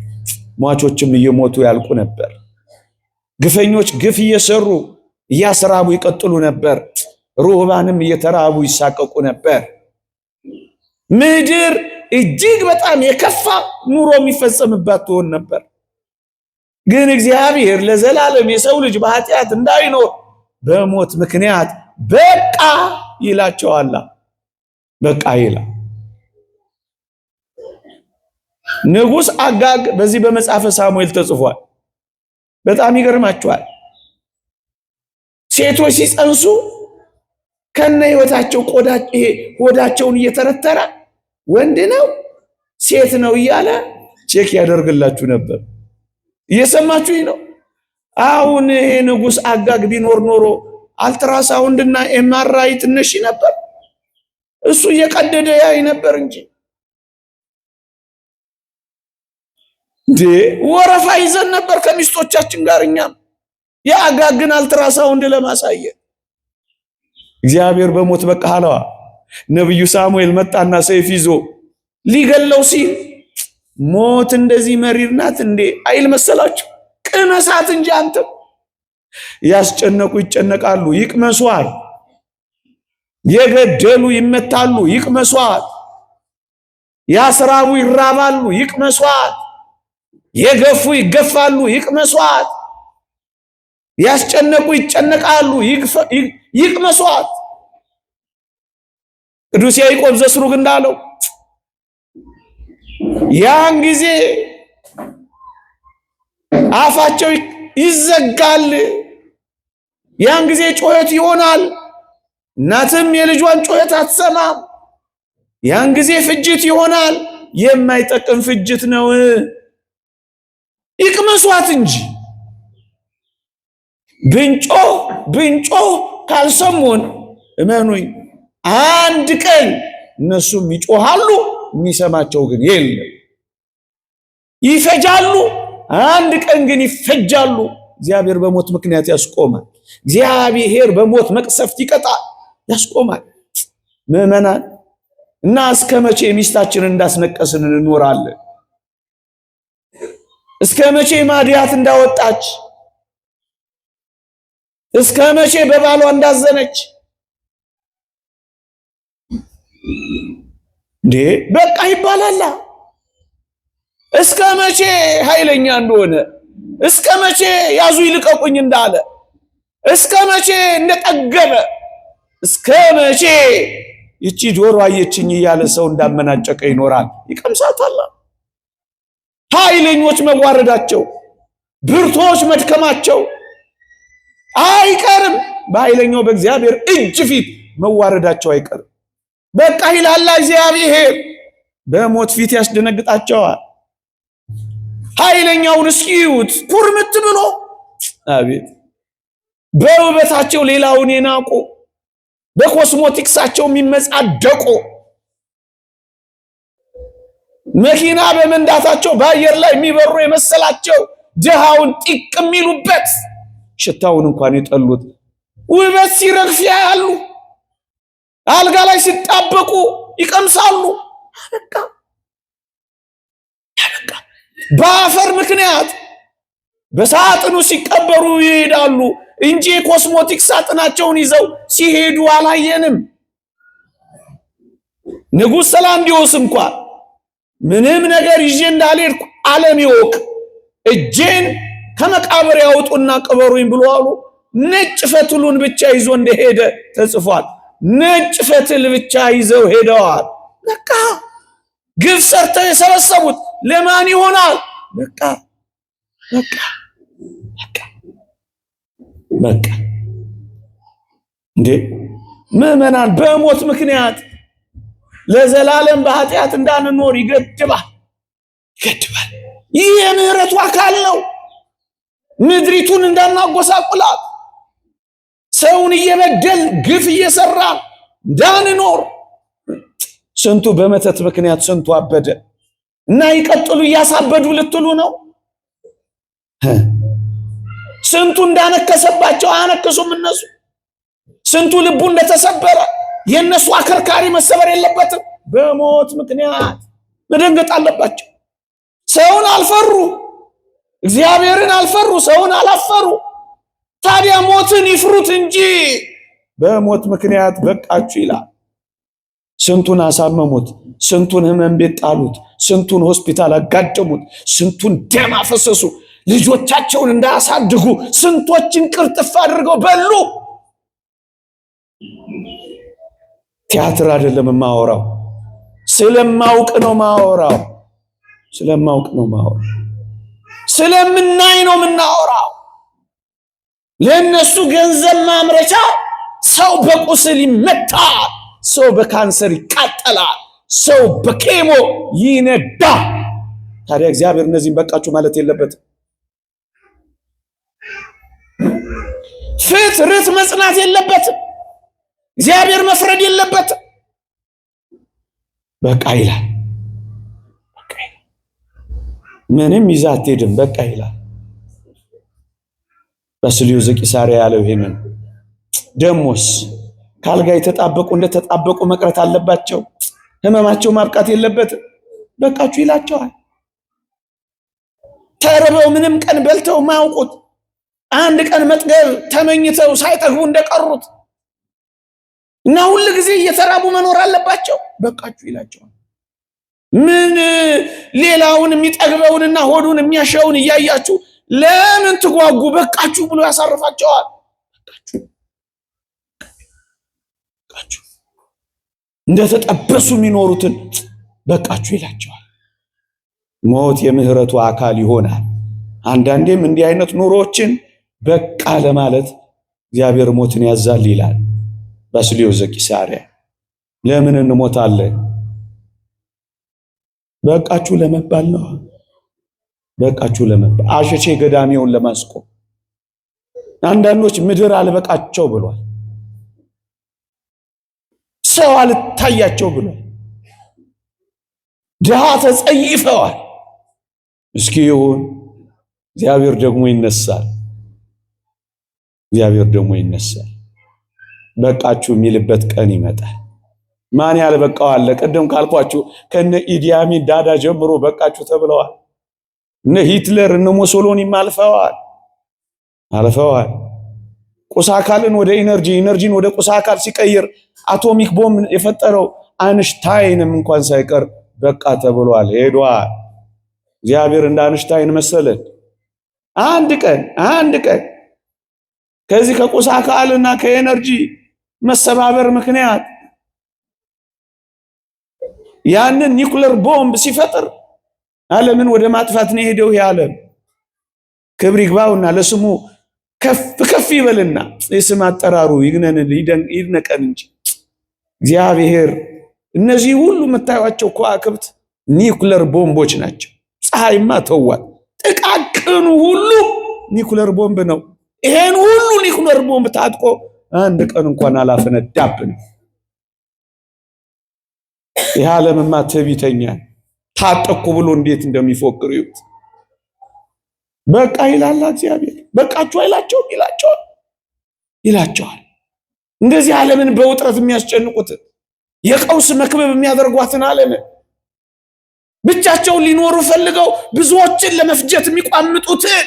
E: ሟቾችም እየሞቱ ያልቁ ነበር። ግፈኞች ግፍ እየሰሩ እያስራቡ ይቀጥሉ ነበር። ሩህባንም እየተራቡ ይሳቀቁ ነበር። ምድር እጅግ በጣም የከፋ ኑሮ የሚፈጸምባት ትሆን ነበር። ግን እግዚአብሔር ለዘላለም የሰው ልጅ በኃጢአት እንዳይኖር በሞት ምክንያት በቃ ይላቸዋል። በቃ ይላል። ንጉሥ አጋግ በዚህ በመጽሐፈ ሳሙኤል ተጽፏል። በጣም ይገርማቸዋል። ሴቶች ሲጸንሱ ከነ ህይወታቸው ሆዳቸውን እየተረተረ ወንድ ነው ሴት ነው እያለ ቼክ ያደርግላችሁ ነበር። እየሰማችሁኝ ነው? አሁን ይሄ ንጉሥ አጋግ ቢኖር ኖሮ አልትራሳውንድና ኤምአርአይ ትነሺ ነበር። እሱ እየቀደደ ያይ ነበር እንጂ ወረፋ ይዘን ነበር ከሚስቶቻችን ጋር። እኛም የአጋግን አልትራሳውንድ ለማሳየት እግዚአብሔር በሞት በቃ አለዋ። ነብዩ ሳሙኤል መጣና ሰይፍ ይዞ ሊገለው ሲል ሞት እንደዚህ መሪር ናት እንዴ አይል መሰላችሁ? ቅመሳት እንጂ አንተ። ያስጨነቁ ይጨነቃሉ ይቅመሷል፣ የገደሉ ይመታሉ ይቅመሷል፣ ያስራቡ ይራባሉ ይቅመሷል፣ የገፉ ይገፋሉ ይቅመሷል፣ ያስጨነቁ ይጨነቃሉ ይቅመሷል። ቅዱስ ያዕቆብ ዘስሩግ እንዳለው ያን ጊዜ አፋቸው ይዘጋል፣ ያን ጊዜ ጩኸት ይሆናል፣ እናትም የልጇን ጩኸት አትሰማም። ያን ጊዜ ፍጅት ይሆናል፣ የማይጠቅም ፍጅት ነው። ይቅመሷት እንጂ ብንጮህ ካልሰሙን እመኑኝ አንድ ቀን እነሱም ይጮሃሉ፣ የሚሰማቸው ግን የለም። ይፈጃሉ፣ አንድ ቀን ግን ይፈጃሉ። እግዚአብሔር በሞት ምክንያት ያስቆማል። እግዚአብሔር በሞት መቅሰፍት ይቀጣል፣ ያስቆማል። ምዕመናን እና እስከ መቼ ሚስታችንን እንዳስነቀስን እንኖራለን? እስከ መቼ ማዲያት እንዳወጣች፣ እስከ መቼ በባሏ እንዳዘነች እንዴ በቃ ይባላል። እስከ መቼ ኃይለኛ እንደሆነ፣ እስከ መቼ ያዙ ይልቀቁኝ እንዳለ፣ እስከ መቼ እንደጠገበ፣ እስከ መቼ ይቺ ጆሮ አየችኝ እያለ ሰው እንዳመናጨቀ ይኖራል። ይቀምሳታል። ኃይለኞች መዋረዳቸው፣ ብርቶች መድከማቸው አይቀርም። በኃይለኛው በእግዚአብሔር እጅ ፊት መዋረዳቸው አይቀርም። በቃ ይላል እግዚአብሔር። በሞት ፊት ያስደነግጣቸዋል። ኃይለኛውን እስኪዩት ኩርምት ብሎ አቤት! በውበታቸው ሌላውን የናቁ፣ በኮስሞቲክሳቸው የሚመጻደቁ፣ መኪና በመንዳታቸው በአየር ላይ የሚበሩ የመሰላቸው ድሃውን ጢቅ የሚሉበት ሽታውን እንኳን የጠሉት ውበት ሲረግፍ ያያሉ። አልጋ ላይ ሲጣበቁ ይቀምሳሉ። አበቃ። በአፈር ምክንያት በሳጥኑ ሲቀበሩ ይሄዳሉ እንጂ ኮስሞቲክ ሳጥናቸውን ይዘው ሲሄዱ አላየንም። ንጉሥ ሰላንዲዮስ እንኳን ምንም ነገር ይዤ እንዳልሄድኩ ዓለም ይወቅ፣ እጄን ከመቃብር ያውጡና ቅበሩኝ ብሎ አሉ። ነጭ ፈትሉን ብቻ ይዞ እንደሄደ ተጽፏል። ነጭ ፈትል ብቻ ይዘው ሄደዋል። በቃ ግፍ ሰርተው የሰበሰቡት ለማን ይሆናል? በቃ በቃ በቃ በቃ እንዴ ምዕመናን፣ በሞት ምክንያት ለዘላለም በኃጢአት እንዳንኖር ይገድባል። ይህ የምህረቱ አካል ነው። ምድሪቱን እንዳናጎሳቁላት፣ ሰውን እየበደል ግፍ እየሰራ እንዳንኖር። ስንቱ በመተት ምክንያት ስንቱ አበደ እና ይቀጥሉ እያሳበዱ ልትሉ ነው? ስንቱ እንዳነከሰባቸው አያነከሱም እነሱ። ስንቱ ልቡ እንደተሰበረ የነሱ አከርካሪ መሰበር የለበትም። በሞት ምክንያት መደንገጥ አለባቸው። ሰውን አልፈሩ፣ እግዚአብሔርን አልፈሩ፣ ሰውን አላፈሩ። ታዲያ ሞትን ይፍሩት እንጂ በሞት ምክንያት በቃችሁ ይላል። ስንቱን አሳመሙት፣ ስንቱን ሕመም ቤት ጣሉት፣ ስንቱን ሆስፒታል አጋደሙት፣ ስንቱን ደም አፈሰሱ። ልጆቻቸውን እንዳያሳድጉ ስንቶችን ቅርጥፍ አድርገው በሉ። ቲያትር አይደለም ማወራው፣ ስለማውቅ ነው ማወራው። ስለማውቅ ነው ማወራው። ስለምናይ ነው የምናወራው። ለነሱ ገንዘብ ማምረቻ ሰው በቁስል ይመታል፣ ሰው በካንሰር ይቃጠላል፣ ሰው በኬሞ ይነዳ። ታዲያ እግዚአብሔር እነዚህን በቃችሁ ማለት የለበትም። ፍትርት መጽናት የለበትም። እግዚአብሔር መፍረድ የለበትም። በቃ ይላል። በቃ ይላል። ምንም ይዛ አትሄድም። በቃ ይላል። ባስልዮስ ዘቂሳርያ ያለው ይሄንን። ደሞስ ካልጋ የተጣበቁ እንደተጣበቁ መቅረት አለባቸው። ህመማቸው ማብቃት የለበትም። በቃችሁ ይላቸዋል። ተርበው ምንም ቀን በልተው ማያውቁት አንድ ቀን መጥገብ ተመኝተው ሳይጠግቡ እንደቀሩት እና ሁሉ ጊዜ እየተራቡ መኖር አለባቸው። በቃችሁ ይላቸዋል። ምን ሌላውን የሚጠግበውንና ሆዱን የሚያሻውን እያያችሁ ለምን ትጓጉ? በቃችሁ ብሎ ያሳርፋቸዋል። በቃችሁ እንደተጠበሱ የሚኖሩትን በቃችሁ ይላቸዋል። ሞት የምህረቱ አካል ይሆናል። አንዳንዴም እንዲህ አይነት ኑሮችን በቃ ለማለት እግዚአብሔር ሞትን ያዛል ይላል ባስልዮስ ዘቂሳርያ። ለምን እንሞታለን? በቃችሁ ለመባል ነው። በቃችሁ ለመባል አሸሼ ገዳሚውን ለማስቆም። አንዳንዶች ምድር አልበቃቸው ብሏል። ሰው አልታያቸው ብሏል። ድሃ ተጸይፈዋል። እስኪ ይሁን፣ እግዚአብሔር ደግሞ ይነሳል። እግዚአብሔር ደግሞ ይነሳል። በቃችሁ የሚልበት ቀን ይመጣል። ማን ያልበቃው አለ? ቀደም ካልኳችሁ ከነ ኢዲ አሚን ዳዳ ጀምሮ በቃችሁ ተብለዋል። እነ ሂትለር እነ ሞሶሎኒም አልፈዋል። ቁስ አካልን ወደ ኢነርጂ፣ ኢነርጂን ወደ ቁስ አካል ሲቀይር አቶሚክ ቦምብ የፈጠረው አይንሽታይንም እንኳን ሳይቀር በቃ ተብሏል፣ ሄዷል። እግዚአብሔር እንደ አይንሽታይን መሰለን? አንድ ቀን ከዚህ ከቁስ አካልና ከኤነርጂ መሰባበር ምክንያት ያንን ኒኩለር ቦምብ ሲፈጥር ዓለምን ወደ ማጥፋት ነው ሄደው። ያለም ክብር ይግባውና ለስሙ ከፍ ይበልና የስም አጠራሩ ይድነቀን እንጂ እግዚአብሔር እነዚህ ሁሉ የምታዩቸው ከዋክብት ኒኩለር ቦምቦች ናቸው። ፀሐይማ ተዋል። ጥቃቅኑ ሁሉ ኒኩለር ቦምብ ነው። ይሄን ሁሉ ኒኩለር ቦምብ ታጥቆ አንድ ቀን እንኳን አላፈነዳብን። ይህ ዓለምማ ትዕቢተኛ ታጠቁ ብሎ እንዴት እንደሚፎክር ይሁት። በቃ ይላል እግዚአብሔር። በቃችሁ አይላቸውም? ይላቸዋል። እንደዚህ ዓለምን በውጥረት የሚያስጨንቁትን የቀውስ መክበብ የሚያደርጓትን ዓለምን ብቻቸውን ሊኖሩ ፈልገው ብዙዎችን ለመፍጀት የሚቋምጡትን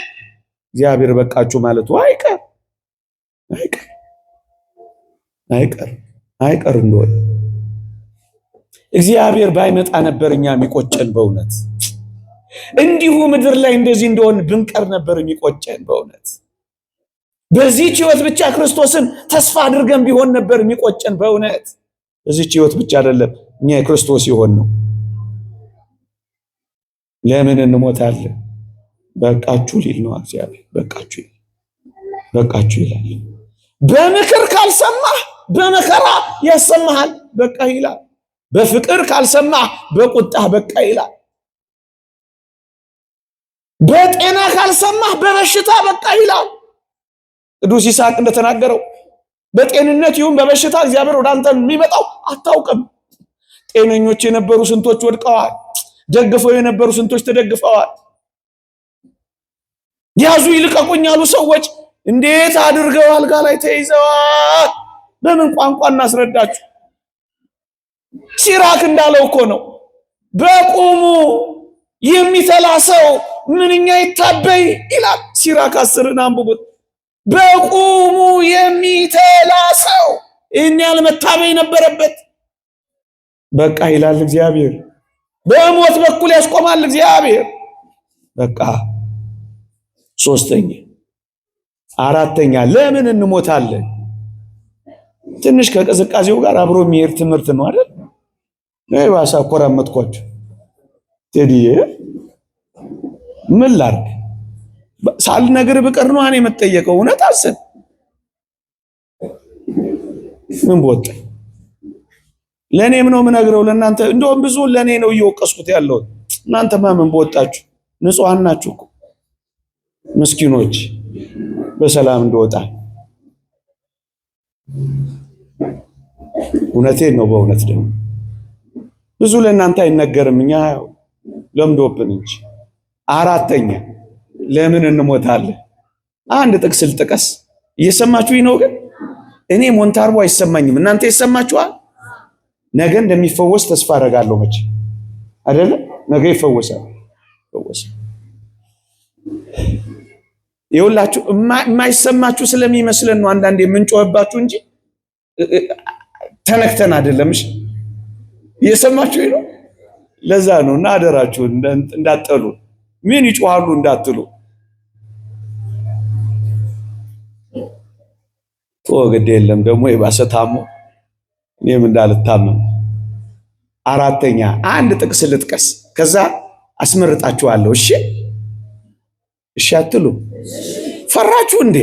E: እግዚአብሔር በቃችሁ ማለቱ አይቀር እንደሆነ እግዚአብሔር ባይመጣ ነበር እኛ የሚቆጨን በእውነት። እንዲሁ ምድር ላይ እንደዚህ እንደሆን ብንቀር ነበር የሚቆጨን በእውነት። በዚህች ሕይወት ብቻ ክርስቶስን ተስፋ አድርገን ቢሆን ነበር የሚቆጨን በእውነት። በዚህች ሕይወት ብቻ አይደለም እኛ የክርስቶስ ይሆን ነው። ለምን እንሞታለን? በቃችሁ ሊል ነው እግዚአብሔር። በቃችሁ ይላል። በምክር ካልሰማህ በመከራ ያሰማሃል። በቃ ይላል። በፍቅር ካልሰማህ በቁጣህ በቃ ይላል። በጤና ካልሰማህ በበሽታ በቃ ይላል። ቅዱስ ይስሐቅ እንደተናገረው በጤንነት ይሁን በበሽታ እግዚአብሔር ወደ አንተ የሚመጣው አታውቅም። ጤነኞች የነበሩ ስንቶች ወድቀዋል። ደግፈው የነበሩ ስንቶች ተደግፈዋል። ያዙ ይልቀቁኝ ያሉ ሰዎች እንዴት አድርገው አልጋ ላይ ተይዘዋል። በምን ቋንቋ እናስረዳችሁ? ሲራክ እንዳለው እኮ ነው። በቁሙ የሚተላ ሰው ምንኛ ይታበይ ይላል። ሲራክ 10ን አንብቡት። በቁሙ የሚተላ ሰው ይህን ያህል መታበይ ነበረበት። በቃ ይላል እግዚአብሔር። በሞት በኩል ያስቆማል እግዚአብሔር። በቃ ሶስተኛ አራተኛ ለምን እንሞታለን? ትንሽ ከቅዝቃዜው ጋር አብሮ የሚሄድ ትምህርት ነው አይደል? ነይ ባሳ ኮራመጥኳችሁ ቴዲዬ ምን ላድርግ? ሳልነግር ብቀር ነው እኔ የምጠየቀው። እውነት አስብ ምን ቦጥ ለኔም ነው የምነግረው ለእናንተ። እንደውም ብዙ ለኔ ነው እየወቀስኩት ያለው። እናንተማ ምን ቦጣችሁ? ንጹሃን ናችሁ እኮ ምስኪኖች በሰላም እንደወጣ። እውነቴን ነው። በእውነት ደግሞ ብዙ ለእናንተ አይነገርም፣ እኛ ለምዶብን እንጂ። አራተኛ ለምን እንሞታለን? አንድ ጥቅስ ልጥቀስ። እየሰማችሁኝ ነው? ግን እኔ ሞንታርቦ አይሰማኝም፣ እናንተ ይሰማችኋል? ነገ እንደሚፈወስ ተስፋ አደርጋለሁ። መቼ አይደለ? ነገ ይፈወሳል። ይኸውላችሁ የማይሰማችሁ ስለሚመስለን ነው አንዳንዴ የምንጮህባችሁ እንጂ ተነክተን አይደለም። እሺ እየሰማችሁ ነው። ለዛ ነው እና አደራችሁ እንዳትጠሉ። ምን ይጮሃሉ እንዳትሉ። ግድ የለም ደግሞ የባሰ ታሞ እኔም እንዳልታመም። አራተኛ አንድ ጥቅስ ልጥቀስ፣ ከዛ አስመርጣችኋለሁ። እሺ እሺ አትሉ? ፈራችሁ እንዴ?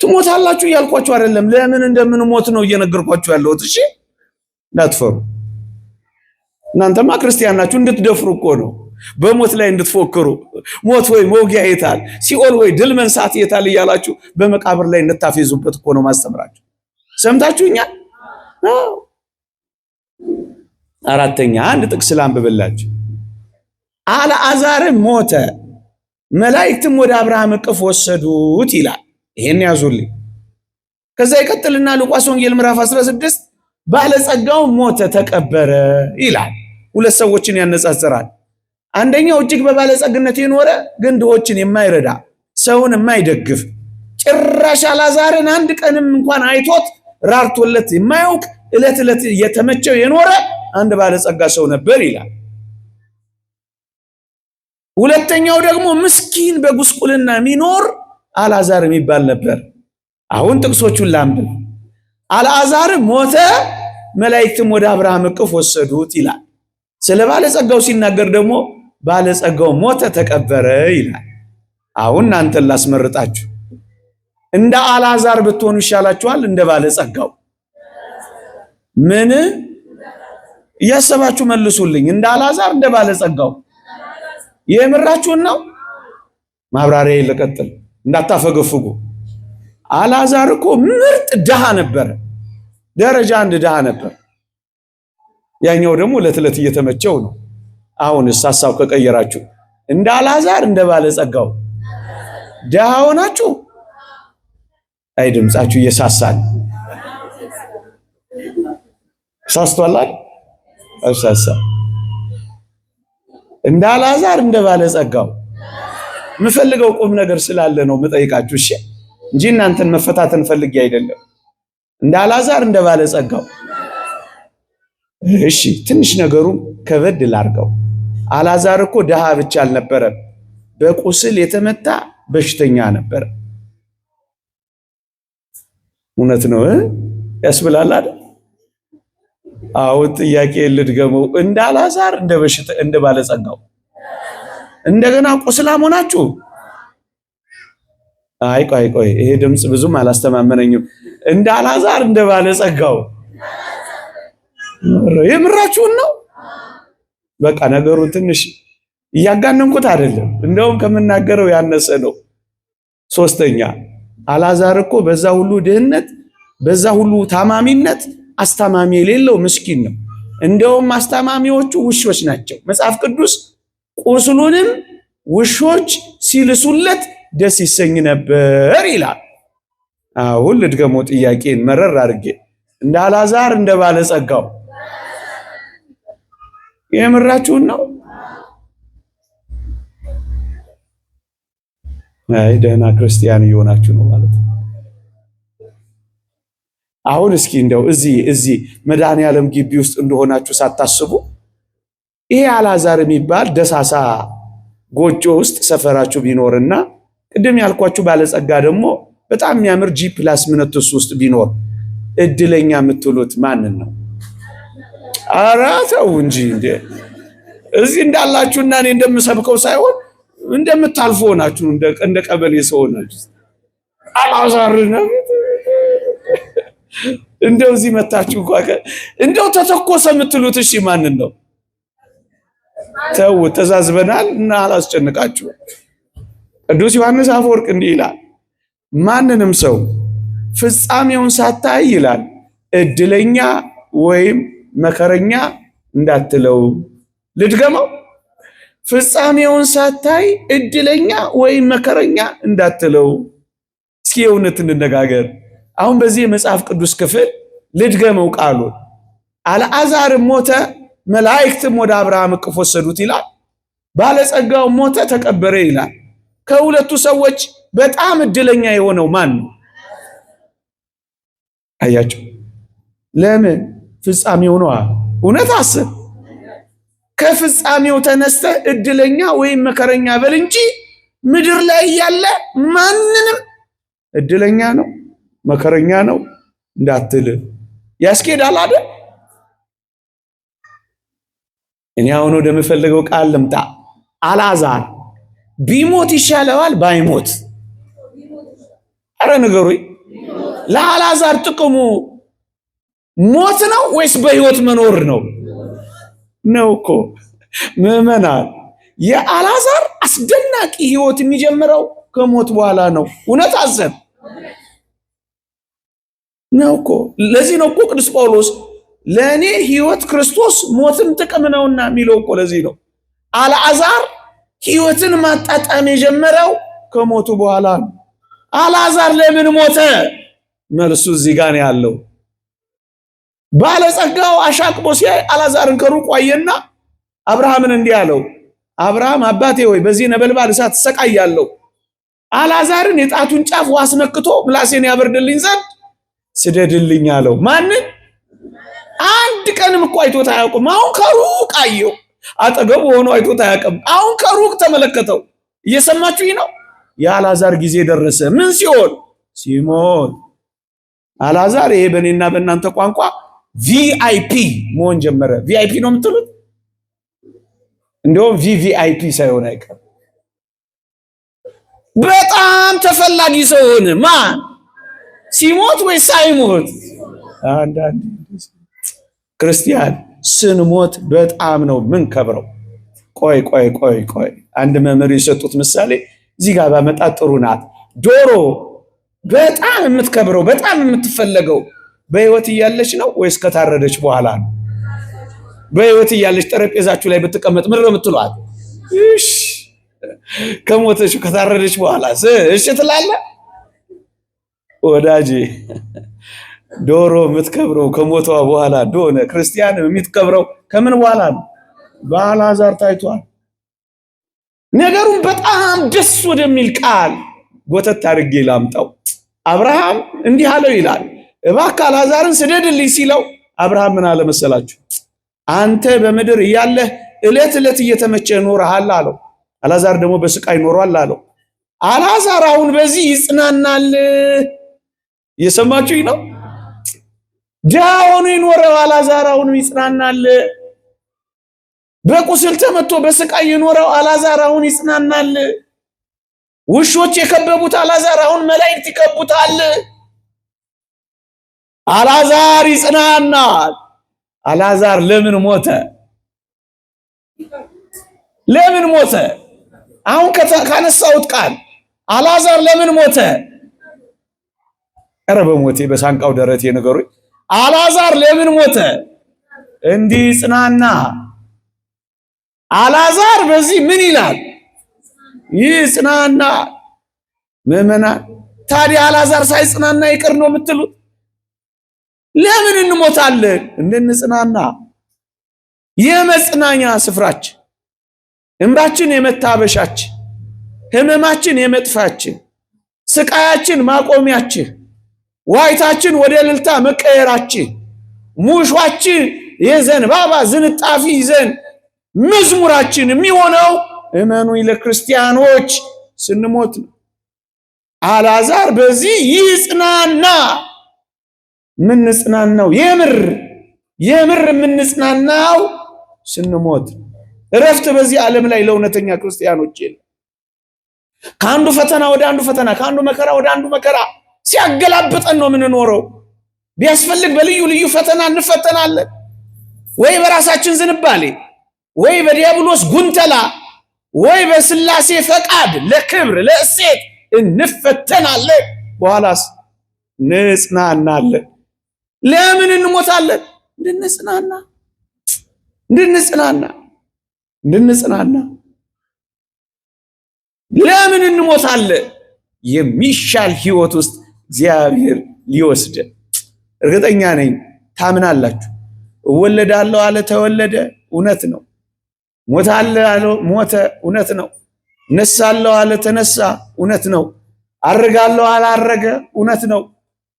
E: ትሞታላችሁ እያልኳችሁ አይደለም። ለምን እንደምንሞት ነው እየነገርኳችሁ ያለሁት። እሺ እንዳትፈሩ። እናንተማ ክርስቲያን ናችሁ፣ እንድትደፍሩ እኮ ነው። በሞት ላይ እንድትፎክሩ። ሞት ወይ መውጊያ የታል፣ ሲኦል ወይ ድል መንሳት የታል እያላችሁ በመቃብር ላይ እንድታፌዙበት እኮ ነው ማስተምራችሁ። ሰምታችሁኛል? አራተኛ አንድ ጥቅስ ላንብብላችሁ። አልዓዛርም ሞተ፣ መላእክትም ወደ አብርሃም እቅፍ ወሰዱት ይላል። ይሄን ያዙልኝ። ከዛ ይቀጥልና ሉቃስ ወንጌል ምዕራፍ 16 ባለጸጋው ሞተ ተቀበረ ይላል። ሁለት ሰዎችን ያነጻጽራል። አንደኛው እጅግ በባለጸግነት የኖረ ግን ድሆችን የማይረዳ ሰውን የማይደግፍ ጭራሽ አልዓዛርን አንድ ቀንም እንኳን አይቶት ራርቶለት የማያውቅ ዕለት ዕለት እየተመቸው የኖረ አንድ ባለጸጋ ሰው ነበር ይላል። ሁለተኛው ደግሞ ምስኪን በጉስቁልና የሚኖር አልዓዛር የሚባል ነበር። አሁን ጥቅሶቹን ላንብብ። አልዓዛር ሞተ፣ መላእክትም ወደ አብርሃም እቅፍ ወሰዱት ይላል። ስለ ባለጸጋው ሲናገር ደግሞ ባለጸጋው ሞተ ተቀበረ ይላል። አሁን እናንተን ላስመርጣችሁ። እንደ አልዓዛር ብትሆኑ ይሻላችኋል እንደ ባለጸጋው? ምን እያሰባችሁ መልሱልኝ። እንደ አልዓዛር እንደ ባለጸጋው? የምራችሁን ነው? ማብራሪያ ልቀጥል እንዳታፈገፍጉ። አልዓዛር እኮ ምርጥ ድሃ ነበር፣ ደረጃ አንድ ድሃ ነበር። ያኛው ደግሞ ዕለት እየተመቸው ነው። አሁንስ ሐሳብ ከቀየራችሁ እንደ አልዓዛር እንደ ባለጸጋው ድሃ ሆናችሁ? አይ ድምጻችሁ እየሳሳል ሳስቷላል። አሳሳ እንደ አልዓዛር እንደ ባለጸጋው የምፈልገው ቁም ነገር ስላለ ነው የምጠይቃችሁ። እሺ እንጂ እናንተን መፈታተን ፈልጌ አይደለም። እንደ አልዓዛር እንደ ባለጸጋው። እሺ ትንሽ ነገሩን ከበድ ላርገው። አልዓዛር እኮ ድሃ ብቻ አልነበረም፣ በቁስል የተመታ በሽተኛ ነበር። እውነት ነው ያስብላል አይደል? አሁን ጥያቄ ልድገመው። እንደ አልዓዛር እንደ ባለጸጋው እንደገና ቁስላም ሆናችሁ? አይ ቆይ ይሄ ድምጽ ብዙም አላስተማመነኝም። እንደ አልዓዛር እንደ ባለጸጋው የምራችሁን ነው? በቃ ነገሩን ትንሽ እያጋነንኩት አይደለም፣ እንደውም ከምናገረው ያነሰ ነው። ሶስተኛ አልዓዛር እኮ በዛ ሁሉ ድህነት፣ በዛ ሁሉ ታማሚነት አስታማሚ የሌለው ምስኪን ነው። እንደውም አስታማሚዎቹ ውሾች ናቸው። መጽሐፍ ቅዱስ ቁስሉንም ውሾች ሲልሱለት ደስ ይሰኝ ነበር ይላል። አሁን ልድገመው ጥያቄን መረር አድርጌ። እንደ አልዓዛር እንደ ባለጸጋው? የምራችሁን ነው? አይ ደህና ክርስቲያን እየሆናችሁ ነው ማለት ነው። አሁን እስኪ እንደው እዚህ መድኃኔዓለም ግቢ ውስጥ እንደሆናችሁ ሳታስቡ ይሄ አልዓዛር የሚባል ደሳሳ ጎጆ ውስጥ ሰፈራችሁ ቢኖርና ቅድም ያልኳችሁ ባለጸጋ ደግሞ በጣም የሚያምር G+- ውስጥ ቢኖር እድለኛ የምትሉት ማንን ነው? ኧረ ተው እንጂ እንዴ! እዚህ እንዳላችሁና እኔ እንደምሰብከው ሳይሆን እንደምታልፉ ሆናችሁ እንደ ቀበሌ ሰው ሆናችሁ አልዓዛር ነው እንደው እዚህ መታችሁ እንደው ተተኮሰ የምትሉት እሺ ማንን ነው? ተው ተዛዝበናል እና አላስጨንቃችሁ። ቅዱስ ዮሐንስ አፈወርቅ እንዲህ ይላል፣ ማንንም ሰው ፍጻሜውን ሳታይ ይላል እድለኛ ወይም መከረኛ እንዳትለው። ልድገመው፣ ፍጻሜውን ሳታይ እድለኛ ወይም መከረኛ እንዳትለው። እስኪ እውነት እንነጋገር። አሁን በዚህ የመጽሐፍ ቅዱስ ክፍል ልድገመው ቃሉ አልዓዛር ሞተ፣ መላእክትም ወደ አብርሃም እቅፍ ወሰዱት ይላል። ባለጸጋው ሞተ፣ ተቀበረ ይላል። ከሁለቱ ሰዎች በጣም እድለኛ የሆነው ማን ነው? አያችሁ፣ ለምን? ፍጻሜው ነው። እውነት አስብ። ከፍጻሜው ተነስተ እድለኛ ወይም መከረኛ በል እንጂ ምድር ላይ ያለ ማንንም እድለኛ ነው መከረኛ ነው እንዳትል ያስኬዳል አይደል? እኔ አሁን ወደምፈልገው ቃል ልምጣ። አልዓዛር ቢሞት ይሻለዋል ባይሞት? አረ ንገሩኝ። ለአልዓዛር ጥቅሙ ሞት ነው ወይስ በህይወት መኖር ነው? ነው እኮ ምዕመናን፣ የአልዓዛር አስደናቂ ህይወት የሚጀምረው ከሞት በኋላ ነው። እውነት አዘን ነው እኮ። ለዚህ ነው እኮ ቅዱስ ጳውሎስ ለእኔ ህይወት ክርስቶስ ሞትም ጥቅም ነውና የሚለው እኮ ለዚህ ነው። አልዓዛር ህይወትን ማጣጣም የጀመረው ከሞቱ በኋላ ነው። አልዓዛር ለምን ሞተ? መልሱ እዚህ ጋር ነው ያለው። ባለጸጋው አሻቅቦ ሲያይ አልዓዛርን ከሩቅ አየና አብርሃምን እንዲህ አለው፣ አብርሃም አባቴ ሆይ በዚህ ነበልባል እሳት ተሰቃያለሁ፣ አልዓዛርን የጣቱን ጫፍ አስነክቶ ምላሴን ያበርድልኝ ዘንድ ስደድልኝ አለው። ማንን? አንድ ቀንም እኮ አይቶት አያውቅም። አሁን ከሩቅ አየው። አጠገቡ ሆኖ አይቶት አያውቅም። አሁን ከሩቅ ተመለከተው። እየሰማችሁኝ ነው? የአልዓዛር ጊዜ ደረሰ። ምን ሲሆን? ሲሞት። አልዓዛር ይሄ በእኔና በእናንተ ቋንቋ ቪአይፒ መሆን ጀመረ። ቪአይፒ ነው የምትሉት? እንደውም ቪቪአይፒ ሳይሆን አይቀርም። በጣም ተፈላጊ ሰው ሆነ። ማን? ሲሞት ወይ ሳይሞት? አንዳንድ ክርስቲያን ስንሞት በጣም ነው ምን ከብረው። ቆይ አንድ መምህር የሰጡት ምሳሌ እዚህ ጋር ባመጣ ጥሩ ናት። ዶሮ በጣም የምትከብረው በጣም የምትፈለገው በህይወት እያለች ነው ወይስ ከታረደች በኋላ ነው? በህይወት እያለች ጠረጴዛችሁ ላይ ብትቀመጥ ምን ነው የምትሏት? እሺ ከሞተች ከታረደች በኋላ እሺ ትላለህ? ወዳጄ ዶሮ የምትከብረው ከሞቷ በኋላ እንደሆነ ክርስቲያን የምትከብረው ከምን በኋላ ነው? በአልዓዛር ታይቷል። ነገሩን በጣም ደስ ወደሚል ቃል ጎተት አድርጌ ላምጣው። አብርሃም እንዲህ አለው ይላል፣ እባክህ አልዓዛርን ስደድልኝ ሲለው አብርሃም ምን አለ መሰላችሁ? አንተ በምድር እያለህ ዕለት ዕለት እየተመቸ ኖረሃል አለው። አልዓዛር ደግሞ በስቃይ ኖሯል አለው። አልዓዛር አሁን በዚህ ይጽናናል። እየሰማችሁኝ ነው? ድሃ ሆኖ የኖረው አልዓዛር አሁን ይጽናናል። በቁስል ተመቶ በስቃይ የኖረው አልዓዛር አሁን ይጽናናል። ውሾች የከበቡት አልዓዛር አሁን መላእክት ይከቡታል። አልዓዛር ይጽናናል። አልዓዛር ለምን ሞተ? ለምን ሞተ? አሁን ካነሳሁት ቃል አልዓዛር ለምን ሞተ? ኧረ በሞቴ በሳንቃው ደረቴ ነገሩኝ። አልዓዛር ለምን ሞተ? እንዲጽናና። አልዓዛር በዚህ ምን ይላል? ይጽናና። ምዕመናን ታዲያ አልዓዛር ሳይጽናና ይቅር ነው የምትሉት? ለምን እንሞታለን? እንድንጽናና። የመጽናኛ ስፍራችን፣ እንባችን የመታበሻችን፣ ህመማችን የመጥፋችን፣ ስቃያችን ማቆሚያችን፣ ዋይታችን ወደ እልልታ መቀየራችን፣ ሙሿችን የዘንባባ ዝንጣፊ ይዘን መዝሙራችን የሚሆነው እመኑኝ ለክርስቲያኖች ስንሞት ነው። አልዓዛር በዚህ ይጽናና። ምንጽናናው የምር የምንጽናናው ስንሞት። እረፍት በዚህ ዓለም ላይ ለእውነተኛ ክርስቲያኖች የለም። ከአንዱ ፈተና ወደ አንዱ ፈተና፣ ከአንዱ መከራ ወደ አንዱ መከራ ሲያገላብጠን ነው የምንኖረው። ቢያስፈልግ በልዩ ልዩ ፈተና እንፈተናለን። ወይ በራሳችን ዝንባሌ፣ ወይ በዲያብሎስ ጉንተላ፣ ወይ በስላሴ ፈቃድ ለክብር ለእሴት እንፈተናለን። በኋላስ እንጽናናለን። ለምን እንሞታለን? እንድንጽናና። ለምን እንሞታለን? የሚሻል ህይወት ውስጥ እግዚአብሔር ሊወስደን። እርግጠኛ ነኝ ታምናላችሁ። እወለዳለሁ አለ ተወለደ፣ እውነት ነው። ሞታለሁ አለ ሞተ፣ እውነት ነው። እነሳለሁ አለ ተነሳ፣ እውነት ነው። አርጋለሁ አለ አረገ፣ እውነት ነው።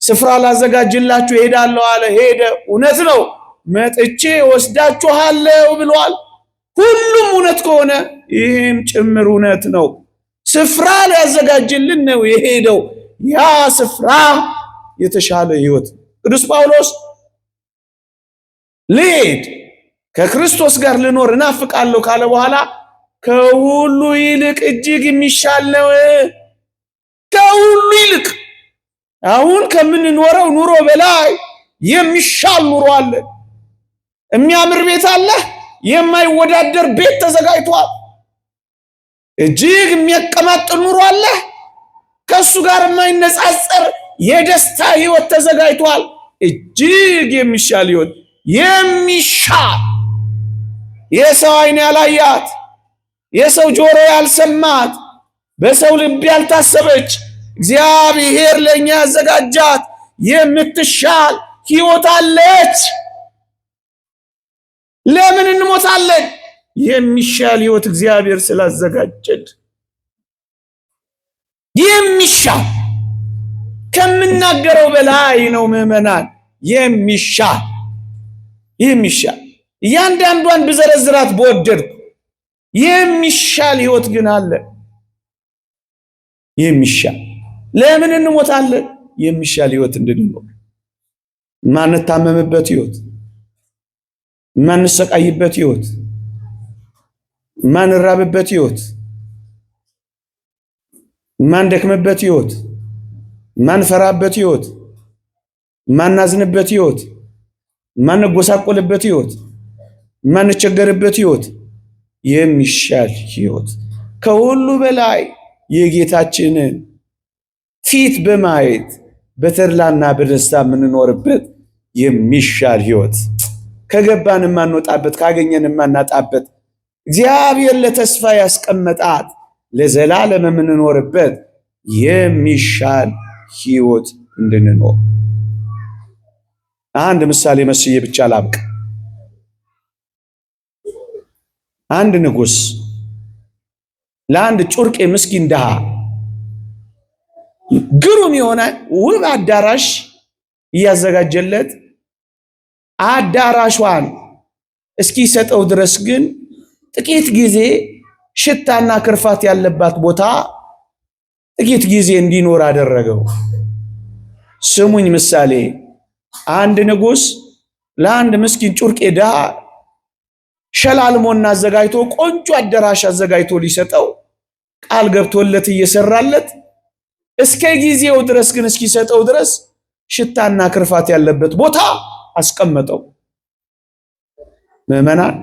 E: ስፍራ ላዘጋጅላችሁ ሄዳለሁ አለ ሄደ፣ እውነት ነው። መጥቼ ወስዳችኋለሁ ብሏል። ሁሉም እውነት ከሆነ ይህም ጭምር እውነት ነው። ስፍራ ሊያዘጋጅልን ነው የሄደው። ያ ስፍራ የተሻለ ህይወት። ቅዱስ ጳውሎስ ልሄድ ከክርስቶስ ጋር ልኖር እናፍቃለሁ ካለ በኋላ ከሁሉ ይልቅ እጅግ የሚሻል ነው። ከሁሉ ይልቅ አሁን ከምንኖረው ኑሮ በላይ የሚሻል ኑሮ አለ። የሚያምር ቤት አለ። የማይወዳደር ቤት ተዘጋጅቷል። እጅግ የሚያቀማጥል ኑሮ አለ። ከሱ ጋር የማይነጻጸር የደስታ ህይወት ተዘጋጅቷል። እጅግ የሚሻል ህይወት፣ የሚሻል የሰው ዓይን ያላያት፣ የሰው ጆሮ ያልሰማት፣ በሰው ልብ ያልታሰበች እግዚአብሔር ለኛ ያዘጋጃት የምትሻል ህይወት አለች። ለምን እንሞታለን? የሚሻል ህይወት እግዚአብሔር ስላዘጋጀን። የሚሻል ከምናገረው በላይ ነው ምዕመናን። የሚሻል እያንዳንዷን ብዘረዝራት በወደድኩ የሚሻል ህይወት ግን አለ። የሚሻል ለምን እንሞታለን? የሚሻል ህይወት እንድንኖር፣ ማንታመምበት ህይወት፣ ማንሰቃይበት ህይወት፣ ማንራብበት ህይወት፣ ማንደክምበት ህይወት፣ ማንፈራበት ህይወት፣ ማናዝንበት ህይወት፣ ማንጎሳቆልበት ህይወት፣ ማንቸገርበት ህይወት፣ የሚሻል ህይወት ከሁሉ በላይ የጌታችንን ፊት በማየት በተድላና በደስታ የምንኖርበት የሚሻል ህይወት፣ ከገባን የማንወጣበት፣ ካገኘን የማናጣበት፣ እግዚአብሔር ለተስፋ ያስቀመጣት ለዘላለም የምንኖርበት የሚሻል ህይወት እንድንኖር አንድ ምሳሌ መስዬ ብቻ ላብቅ። አንድ ንጉሥ ለአንድ ጩርቄ ምስኪን ድሃ ግሩም የሆነ ውብ አዳራሽ እያዘጋጀለት አዳራሿን እስኪሰጠው ድረስ ግን ጥቂት ጊዜ ሽታና ክርፋት ያለባት ቦታ ጥቂት ጊዜ እንዲኖር አደረገው። ስሙኝ ምሳሌ። አንድ ንጉሥ ለአንድ ምስኪን ጩርቄ ድሃ ሸላልሞና አዘጋጅቶ ቆንጆ አዳራሽ አዘጋጅቶ ሊሰጠው ቃል ገብቶለት እየሰራለት እስከ ጊዜው ድረስ ግን እስኪሰጠው ድረስ ሽታና ክርፋት ያለበት ቦታ አስቀመጠው። ምዕመናን፣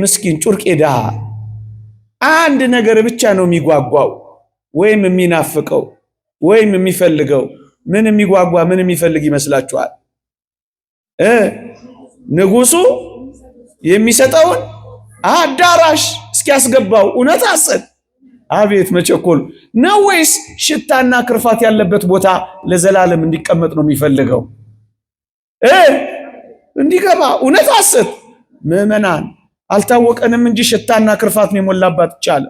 E: ምስኪን ጩርቄ ድሃ አንድ ነገር ብቻ ነው የሚጓጓው ወይም የሚናፍቀው ወይም የሚፈልገው። ምን የሚጓጓ ምን የሚፈልግ ይመስላችኋል? ንጉሱ የሚሰጠውን አዳራሽ እስኪያስገባው እውነት አሰብ። አቤት መቸኮል ነው! ወይስ ሽታና ክርፋት ያለበት ቦታ ለዘላለም እንዲቀመጥ ነው የሚፈልገው? እንዲገባ እውነት አሰብ። ምዕመናን፣ አልታወቀንም እንጂ ሽታና ክርፋት ነው የሞላባት ይቻለ።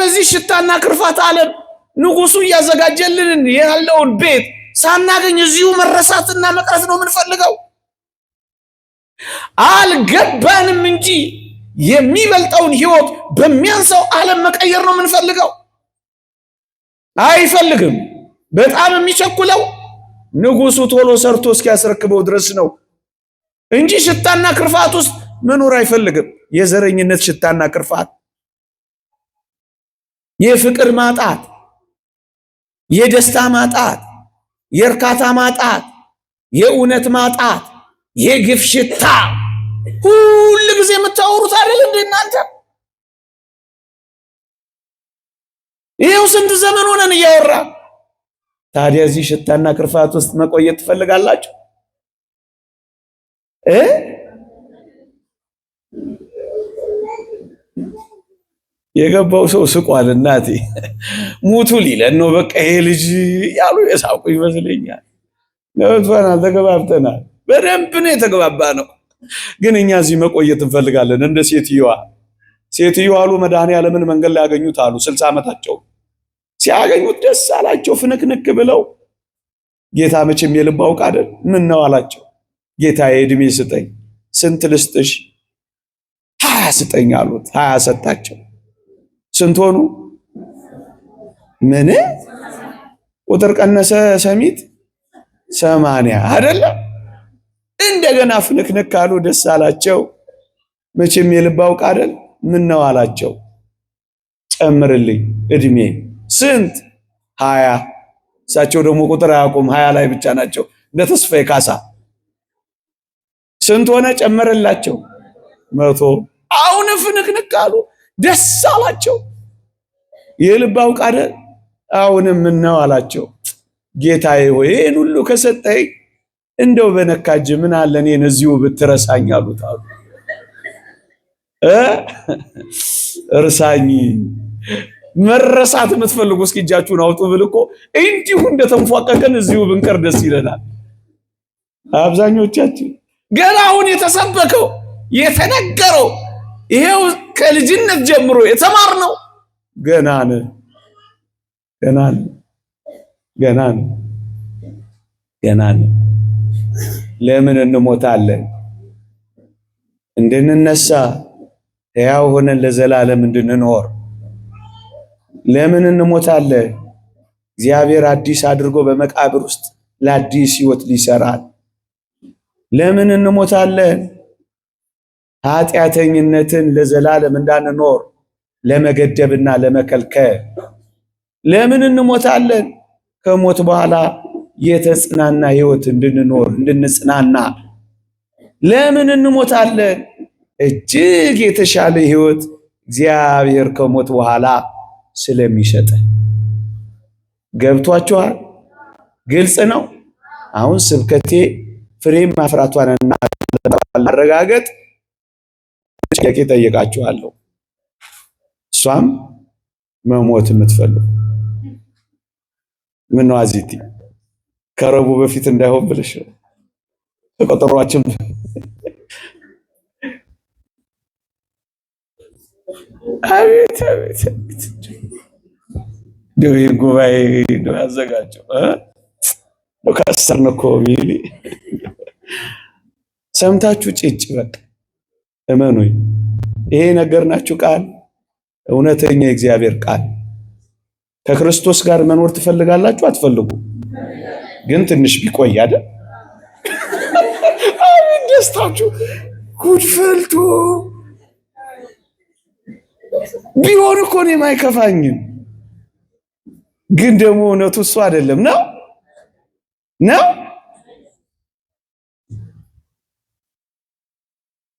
E: በዚህ ሽታና ክርፋት ዓለም ንጉሱ እያዘጋጀልን ያለውን ቤት ሳናገኝ እዚሁ መረሳትና መቅረት ነው የምንፈልገው። አልገባንም እንጂ የሚበልጠውን ህይወት በሚያንሰው ዓለም መቀየር ነው የምንፈልገው። አይፈልግም። በጣም የሚቸኩለው ንጉሱ ቶሎ ሰርቶ እስኪያስረክበው ድረስ ነው እንጂ ሽታና ክርፋት ውስጥ መኖር አይፈልግም። የዘረኝነት ሽታና ክርፋት፣ የፍቅር ማጣት፣ የደስታ ማጣት፣ የእርካታ ማጣት፣ የእውነት ማጣት፣ የግፍ ሽታ ሁሉ ጊዜ የምታወሩት አይደል እንዴ እናንተ? ይሄው ስንት ዘመን ሆነን እያወራ። ታዲያ እዚህ ሽታና ክርፋት ውስጥ መቆየት ትፈልጋላችሁ? የገባው ሰው ስቋል። እናቴ ሙቱ ሊለን ነው በቃ ይሄ ልጅ ያሉ የሳቁ ይመስለኛል። ገብቶናል፣ ተገባብተናል። በደንብ ነው የተገባባ ነው። ግን እኛ እዚህ መቆየት እንፈልጋለን። እንደ ሴትዮዋ አሉ መድኃኔዓለምን መንገድ ላይ ያገኙት አሉ 60 ዓመታቸው ሲያገኙት ደስ አላቸው። ፍንክንክ ብለው ጌታ መቼም የልብ አውቅ አይደል? ምን ነው አላቸው። ጌታዬ ዕድሜ ስጠኝ። ስንት ልስጥሽ? 20 ስጠኝ አሉት። 20 ሰጣቸው። ስንት ሆኑ? ምን ቁጥር ቀነሰ ሰሚት 80 አይደለም? እንደገና ፍንክንክ አሉ። ደስ አላቸው። መቼም የልብ አውቅ አይደል? ምን ነው አላቸው። ጨምርልኝ ዕድሜ። ስንት? 20። እሳቸው ደግሞ ቁጥር አያውቁም፣ 20 ላይ ብቻ ናቸው። እንደ ተስፋዬ ካሳ ስንት ሆነ? ጨመረላቸው 100። አሁን ፍንክንክ አሉ። ደስ አላቸው። የልብ አውቅ አይደል? አሁንም ምን ነው አላቸው። ጌታዬ ሆይ ይህን ሁሉ ከሰጠኝ እንደው በነካጅ ምን አለ እኔን እዚሁ ብትረሳኝ አሉት። እርሳኝ። መረሳት የምትፈልጉ እስኪ እጃችሁን አውጡ ብል እኮ እንዲሁ እንደተንፏቀቀን እዚሁ ብንቀር ደስ ይለናል። አብዛኞቻችን ገና አሁን የተሰበከው የተነገረው ይሄው ከልጅነት ጀምሮ የተማርነው ገና ነን። ለምን እንሞታለን? እንድንነሳ ሕያው ሆነን ለዘላለም እንድንኖር። ለምን እንሞታለን? እግዚአብሔር አዲስ አድርጎ በመቃብር ውስጥ ለአዲስ ሕይወት ሊሰራል። ለምን እንሞታለን? ኃጢአተኝነትን ለዘላለም እንዳንኖር ለመገደብና ለመከልከል። ለምን እንሞታለን? ከሞት በኋላ የተጽናና ሕይወት እንድንኖር እንድንጽናና። ለምን እንሞታለን? እጅግ የተሻለ ሕይወት እግዚአብሔር ከሞት በኋላ ስለሚሰጠን። ገብቷችኋል? ግልጽ ነው። አሁን ስብከቴ ፍሬ ማፍራቷንና ማረጋገጥ ጥያቄ ጠይቃችኋለሁ። እሷም መሞት የምትፈልጉ ምን ነው አዚቲ ከረቡ በፊት እንዳይሆን ብለሽ ተቆጥሯችን አቤት ደው ጉባኤ ነው ያዘጋጀው ከሰርን እኮ ቢሊ ሰምታችሁ ጭጭ በቃ እመኑኝ። ይሄ ነገርናችሁ ቃል እውነተኛ የእግዚአብሔር ቃል። ከክርስቶስ ጋር መኖር ትፈልጋላችሁ? አትፈልጉ? ግን ትንሽ ቢቆይ አይደል? አሜን። ደስታችሁ ጉድ ፈልቶ ቢሆን እኮ እኔም አይከፋኝም። ግን ደግሞ እውነቱ እሱ አይደለም ነው።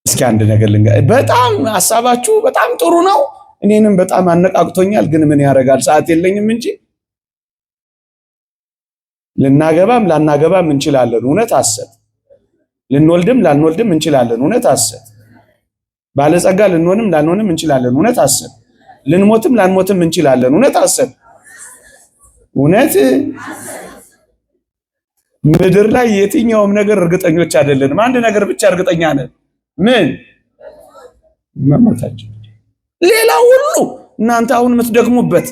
E: እስኪ አንድ ነገር በጣም ሐሳባችሁ በጣም ጥሩ ነው። እኔንም በጣም አነቃቅቶኛል። ግን ምን ያደርጋል ሰዓት የለኝም እንጂ ልናገባም ላናገባም እንችላለን። እውነት ሐሰት። ልንወልድም ላንወልድም እንችላለን። እውነት ሐሰት። ባለጸጋ ልንሆንም ላንሆንም እንችላለን። እውነት ሐሰት። ልንሞትም ላንሞትም እንችላለን። እውነት ሐሰት። እውነት ምድር ላይ የትኛውም ነገር እርግጠኞች አይደለንም። አንድ ነገር ብቻ እርግጠኛ ነን። ምን? መሞታችን። ሌላ ሁሉ እናንተ አሁን የምትደግሙበት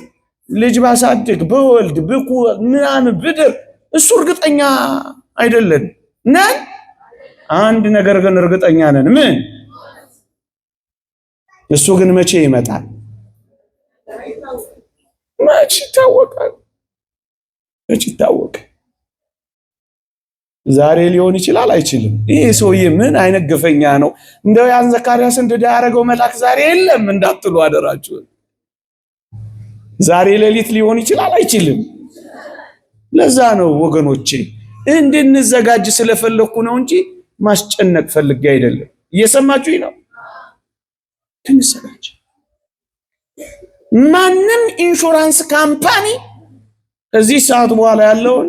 E: ልጅ ባሳድግ በወልድ ብኩ ምናምን ብድር እሱ እርግጠኛ አይደለን ነን። አንድ ነገር ግን እርግጠኛ ነን። ምን? እሱ ግን መቼ ይመጣል? መቼ ይታወቃል? መቼ ይታወቃል? ዛሬ ሊሆን ይችላል፣ አይችልም። ይሄ ሰውዬ ምን አይነት ግፈኛ ነው? እንደው ያን ዘካርያስ እንድዳ ያደረገው መልአክ ዛሬ የለም እንዳትሉ አደራችሁ። ዛሬ ሌሊት ሊሆን ይችላል፣ አይችልም። ለዛ ነው ወገኖቼ እንድንዘጋጅ ስለፈለኩ ነው እንጂ ማስጨነቅ ፈልጌ አይደለም። እየሰማችሁኝ ነው? እንዘጋጅ። ማንም ኢንሹራንስ ካምፓኒ ከዚህ ሰዓት በኋላ ያለውን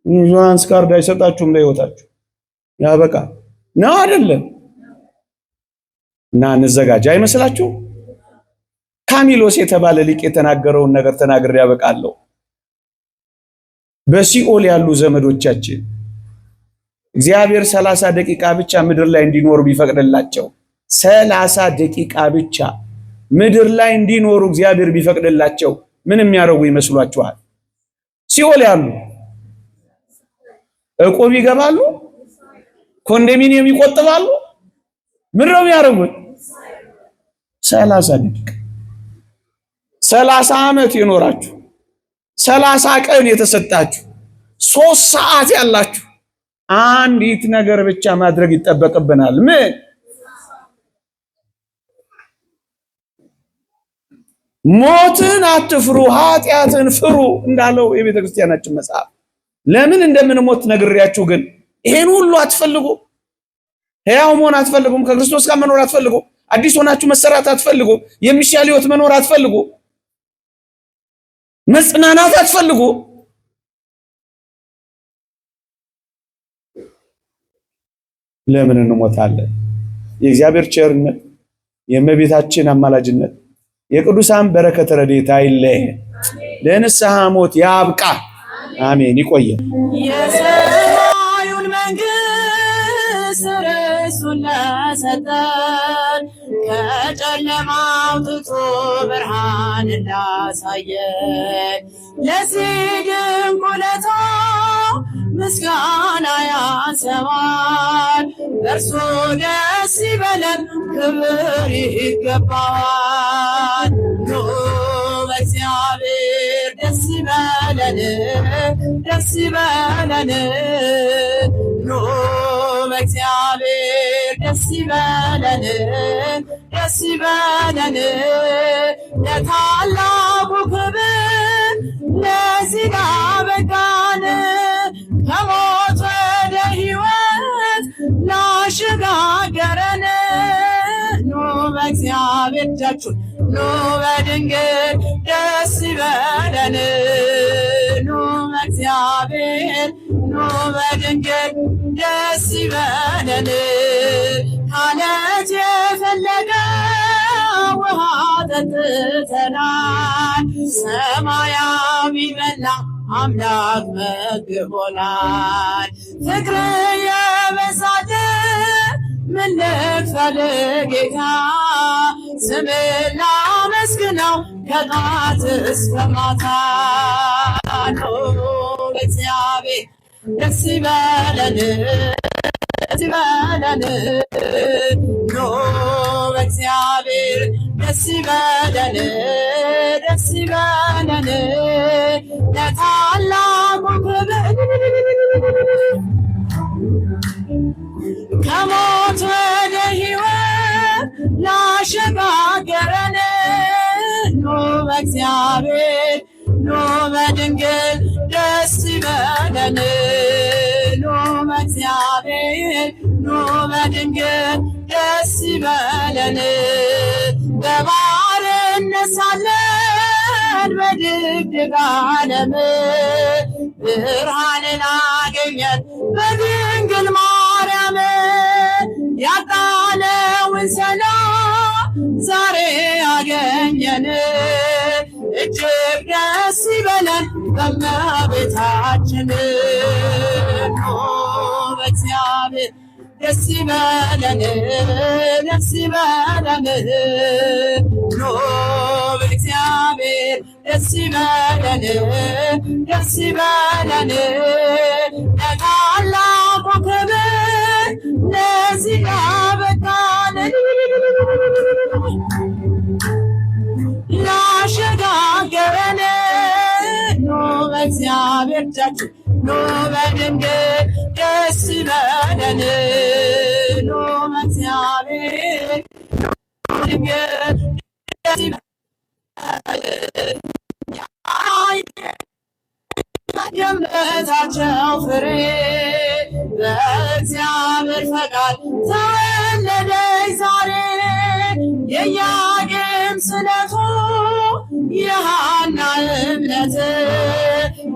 E: ኢንሹራንስ ካርድ አይሰጣችሁም ለህይወታችሁ። ያበቃ ነው አይደለም? እና እንዘጋጅ። አይመስላችሁም? ካሚሎስ የተባለ ሊቅ የተናገረውን ነገር ተናግሬ ያበቃለሁ። በሲኦል ያሉ ዘመዶቻችን እግዚአብሔር 30 ደቂቃ ብቻ ምድር ላይ እንዲኖሩ ቢፈቅድላቸው 30 ደቂቃ ብቻ ምድር ላይ እንዲኖሩ እግዚአብሔር ቢፈቅድላቸው ምን የሚያደርጉ ይመስሏችኋል? ሲኦል ያሉ እቆብ ይገባሉ፣ ኮንዶሚኒየም ይቆጥባሉ። ምን ነው የሚያደርጉት? 30 ደቂቃ 30 ዓመት የኖራችሁ 30 ቀን የተሰጣችሁ 3 ሰዓት ያላችሁ አንዲት ነገር ብቻ ማድረግ ይጠበቅብናል። ምን? ሞትን አትፍሩ ኃጢአትን ፍሩ እንዳለው የቤተ ክርስቲያናችን መጽሐፍ። ለምን እንደምንሞት ነግሬያችሁ፣ ግን ይሄን ሁሉ አትፈልጉ። ሕያው መሆን አትፈልጉም። ከክርስቶስ ጋር መኖር አትፈልጉ። አዲስ ሆናችሁ መሰራት አትፈልጉ። የሚሻል ሕይወት መኖር አትፈልጉ። መጽናናት አትፈልጉ። ለምን እንሞታለን? የእግዚአብሔር ቸርነት፣ የእመቤታችን አማላጅነት፣ የቅዱሳን በረከት ረድኤት አይለየን። ለንስሐ ሞት ያብቃ። አሜን። ይቆየን።
D: የሰማዩን መንግሥት ርሱን ለሰጠን ከጨለማ አውጥቶ ብርሃን እንዳሳየን ለዚህ ድንቅ ውለታ ምስጋና ያንሰዋል። በእርሱ ደስ ይበለን፣ ክብር ይገባል። ኑ በእግዚአብሔር ደስ ይበለን፣ ደስ ይበለን። ኑ በእግዚአብሔር ደስ ይበለን፣ ደስ ይበለን። ለታላቁ ክብር ለዚህ ላበቃን ከሞት ወደ ሕይወት ላሸጋገረን ኑ በእግዚአብሔር እጃችሁን ኑ በድንግል ደስ ይበለን። ኑ በእግዚአብሔር ኑ በድንግል ደስ ይበለን። ካለት የፈለገ ውሃ ጠጥተናል። ሰማያዊ መና አምላክ መግቦናል። ፍቅር የበዛልን ምን ልክፈል ጌታ፣ ስምህን ላመስግነው ከጠዋት እስከ ማታ። ኑ በእግዚአብሔር ደስ ይበለን፣ ደስ ይበለን። ኑ በእግዚአብሔር ደስ ይበለን፣ ደስ ይበለን። ለታላቁ ክብር ከሞት ወደ ሕይወት ላሸጋገረን ኑ በእግዚአብሔር ኑ በድንግል ደስ ይበለን። ኑ በእግዚአብሔር ኑ በድንግል ደስ ይበለን። በባርነት ሳለን በድቅድቅ ዓለም ብርሃንን አገኘን በድንግል ማርያም። ያጣነውን ሰላም ዛሬ አገኘን፣ እጅግ ደስ ይበለን በእመቤታችን። ኑ በእግዚአብሔር ደስ ይበለን ደስ ይበለን ኑ በእግዚአብሔር ደስ ይበለን ደስ ይበለን ለታላቁ ክብር ለዚህ ያበቃን ላሸጋገረን ኑ በእግዚአብሔር ደጅ ኑ በድንግል ደስ ይበለን ኑ በእግዚአብሔር ድንግል ደስ ይበለን የእምነታቸው ፍሬ በእግዚአብሔር ፈቃድ ተወለደች ዛሬ የኢያቄም ስለቱ የሐና እምነት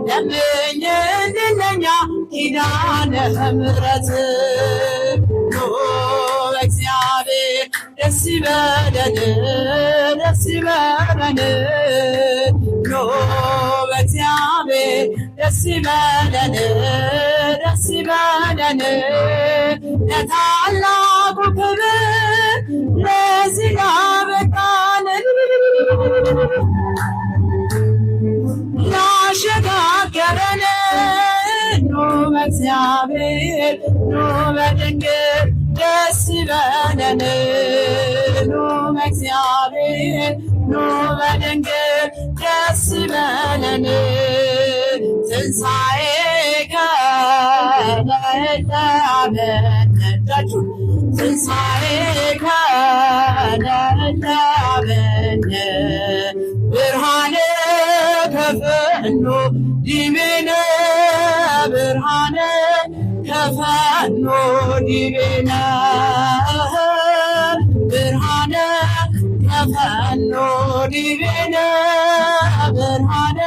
D: ለምኝልን ለኛ ኪዳነ ምሕረት ኑ በእግዚአብሔር ደስ ይበለን ደስ ይበለን ኑ በእግዚአብሔር ደስ ይበለን ደስ ይበለን ለታላቁ ክብር ለዚህ ያበቃን ላሸጋገረን ኑ በእግዚአብሔር ኑ በድንግል ደስ ይበለን ኑ በእግዚአብሔር ኑ በድንግል ደስ ይበለን ትንሣኤከ ለእለአመን ትንሣኤከ ለእለአመን ብርሃነ ከፈኖ ዲቤነ ብርሃነ ከፈኖ ዲቤነ ብርሃነ ከፈኖ ዲቤነ ብርሃነ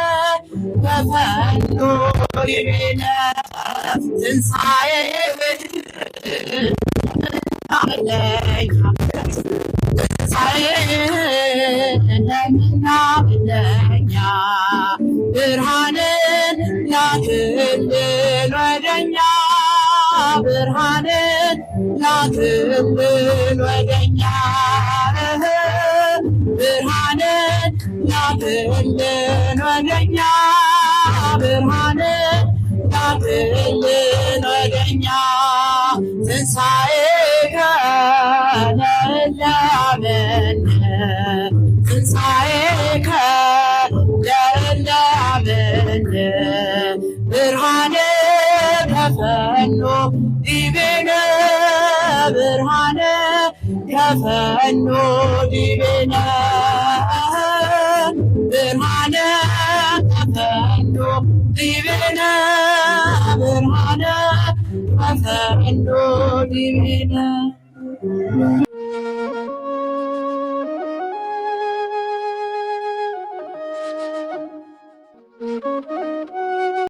D: ከፈኖ ዲቤነ ትንሣኤ ለምና ለኛ ብርሃንን ላክልን ወደኛ ብርሃንን ላክልን ወደኛ ብርሃንን ላክልን ወደኛ ብርሃንን ላክልን ወደኛ ትንሣኤከ ለእለአመን ትንሣኤከ ለእለአመን ብርሃነ ከፈኖ ዲቤነ ብርሃነ ከፈኖ ዲቤነ ብርሃነ ከፈኖ ዲቤነ ብርሃነ ከፈኖ ዲቤነ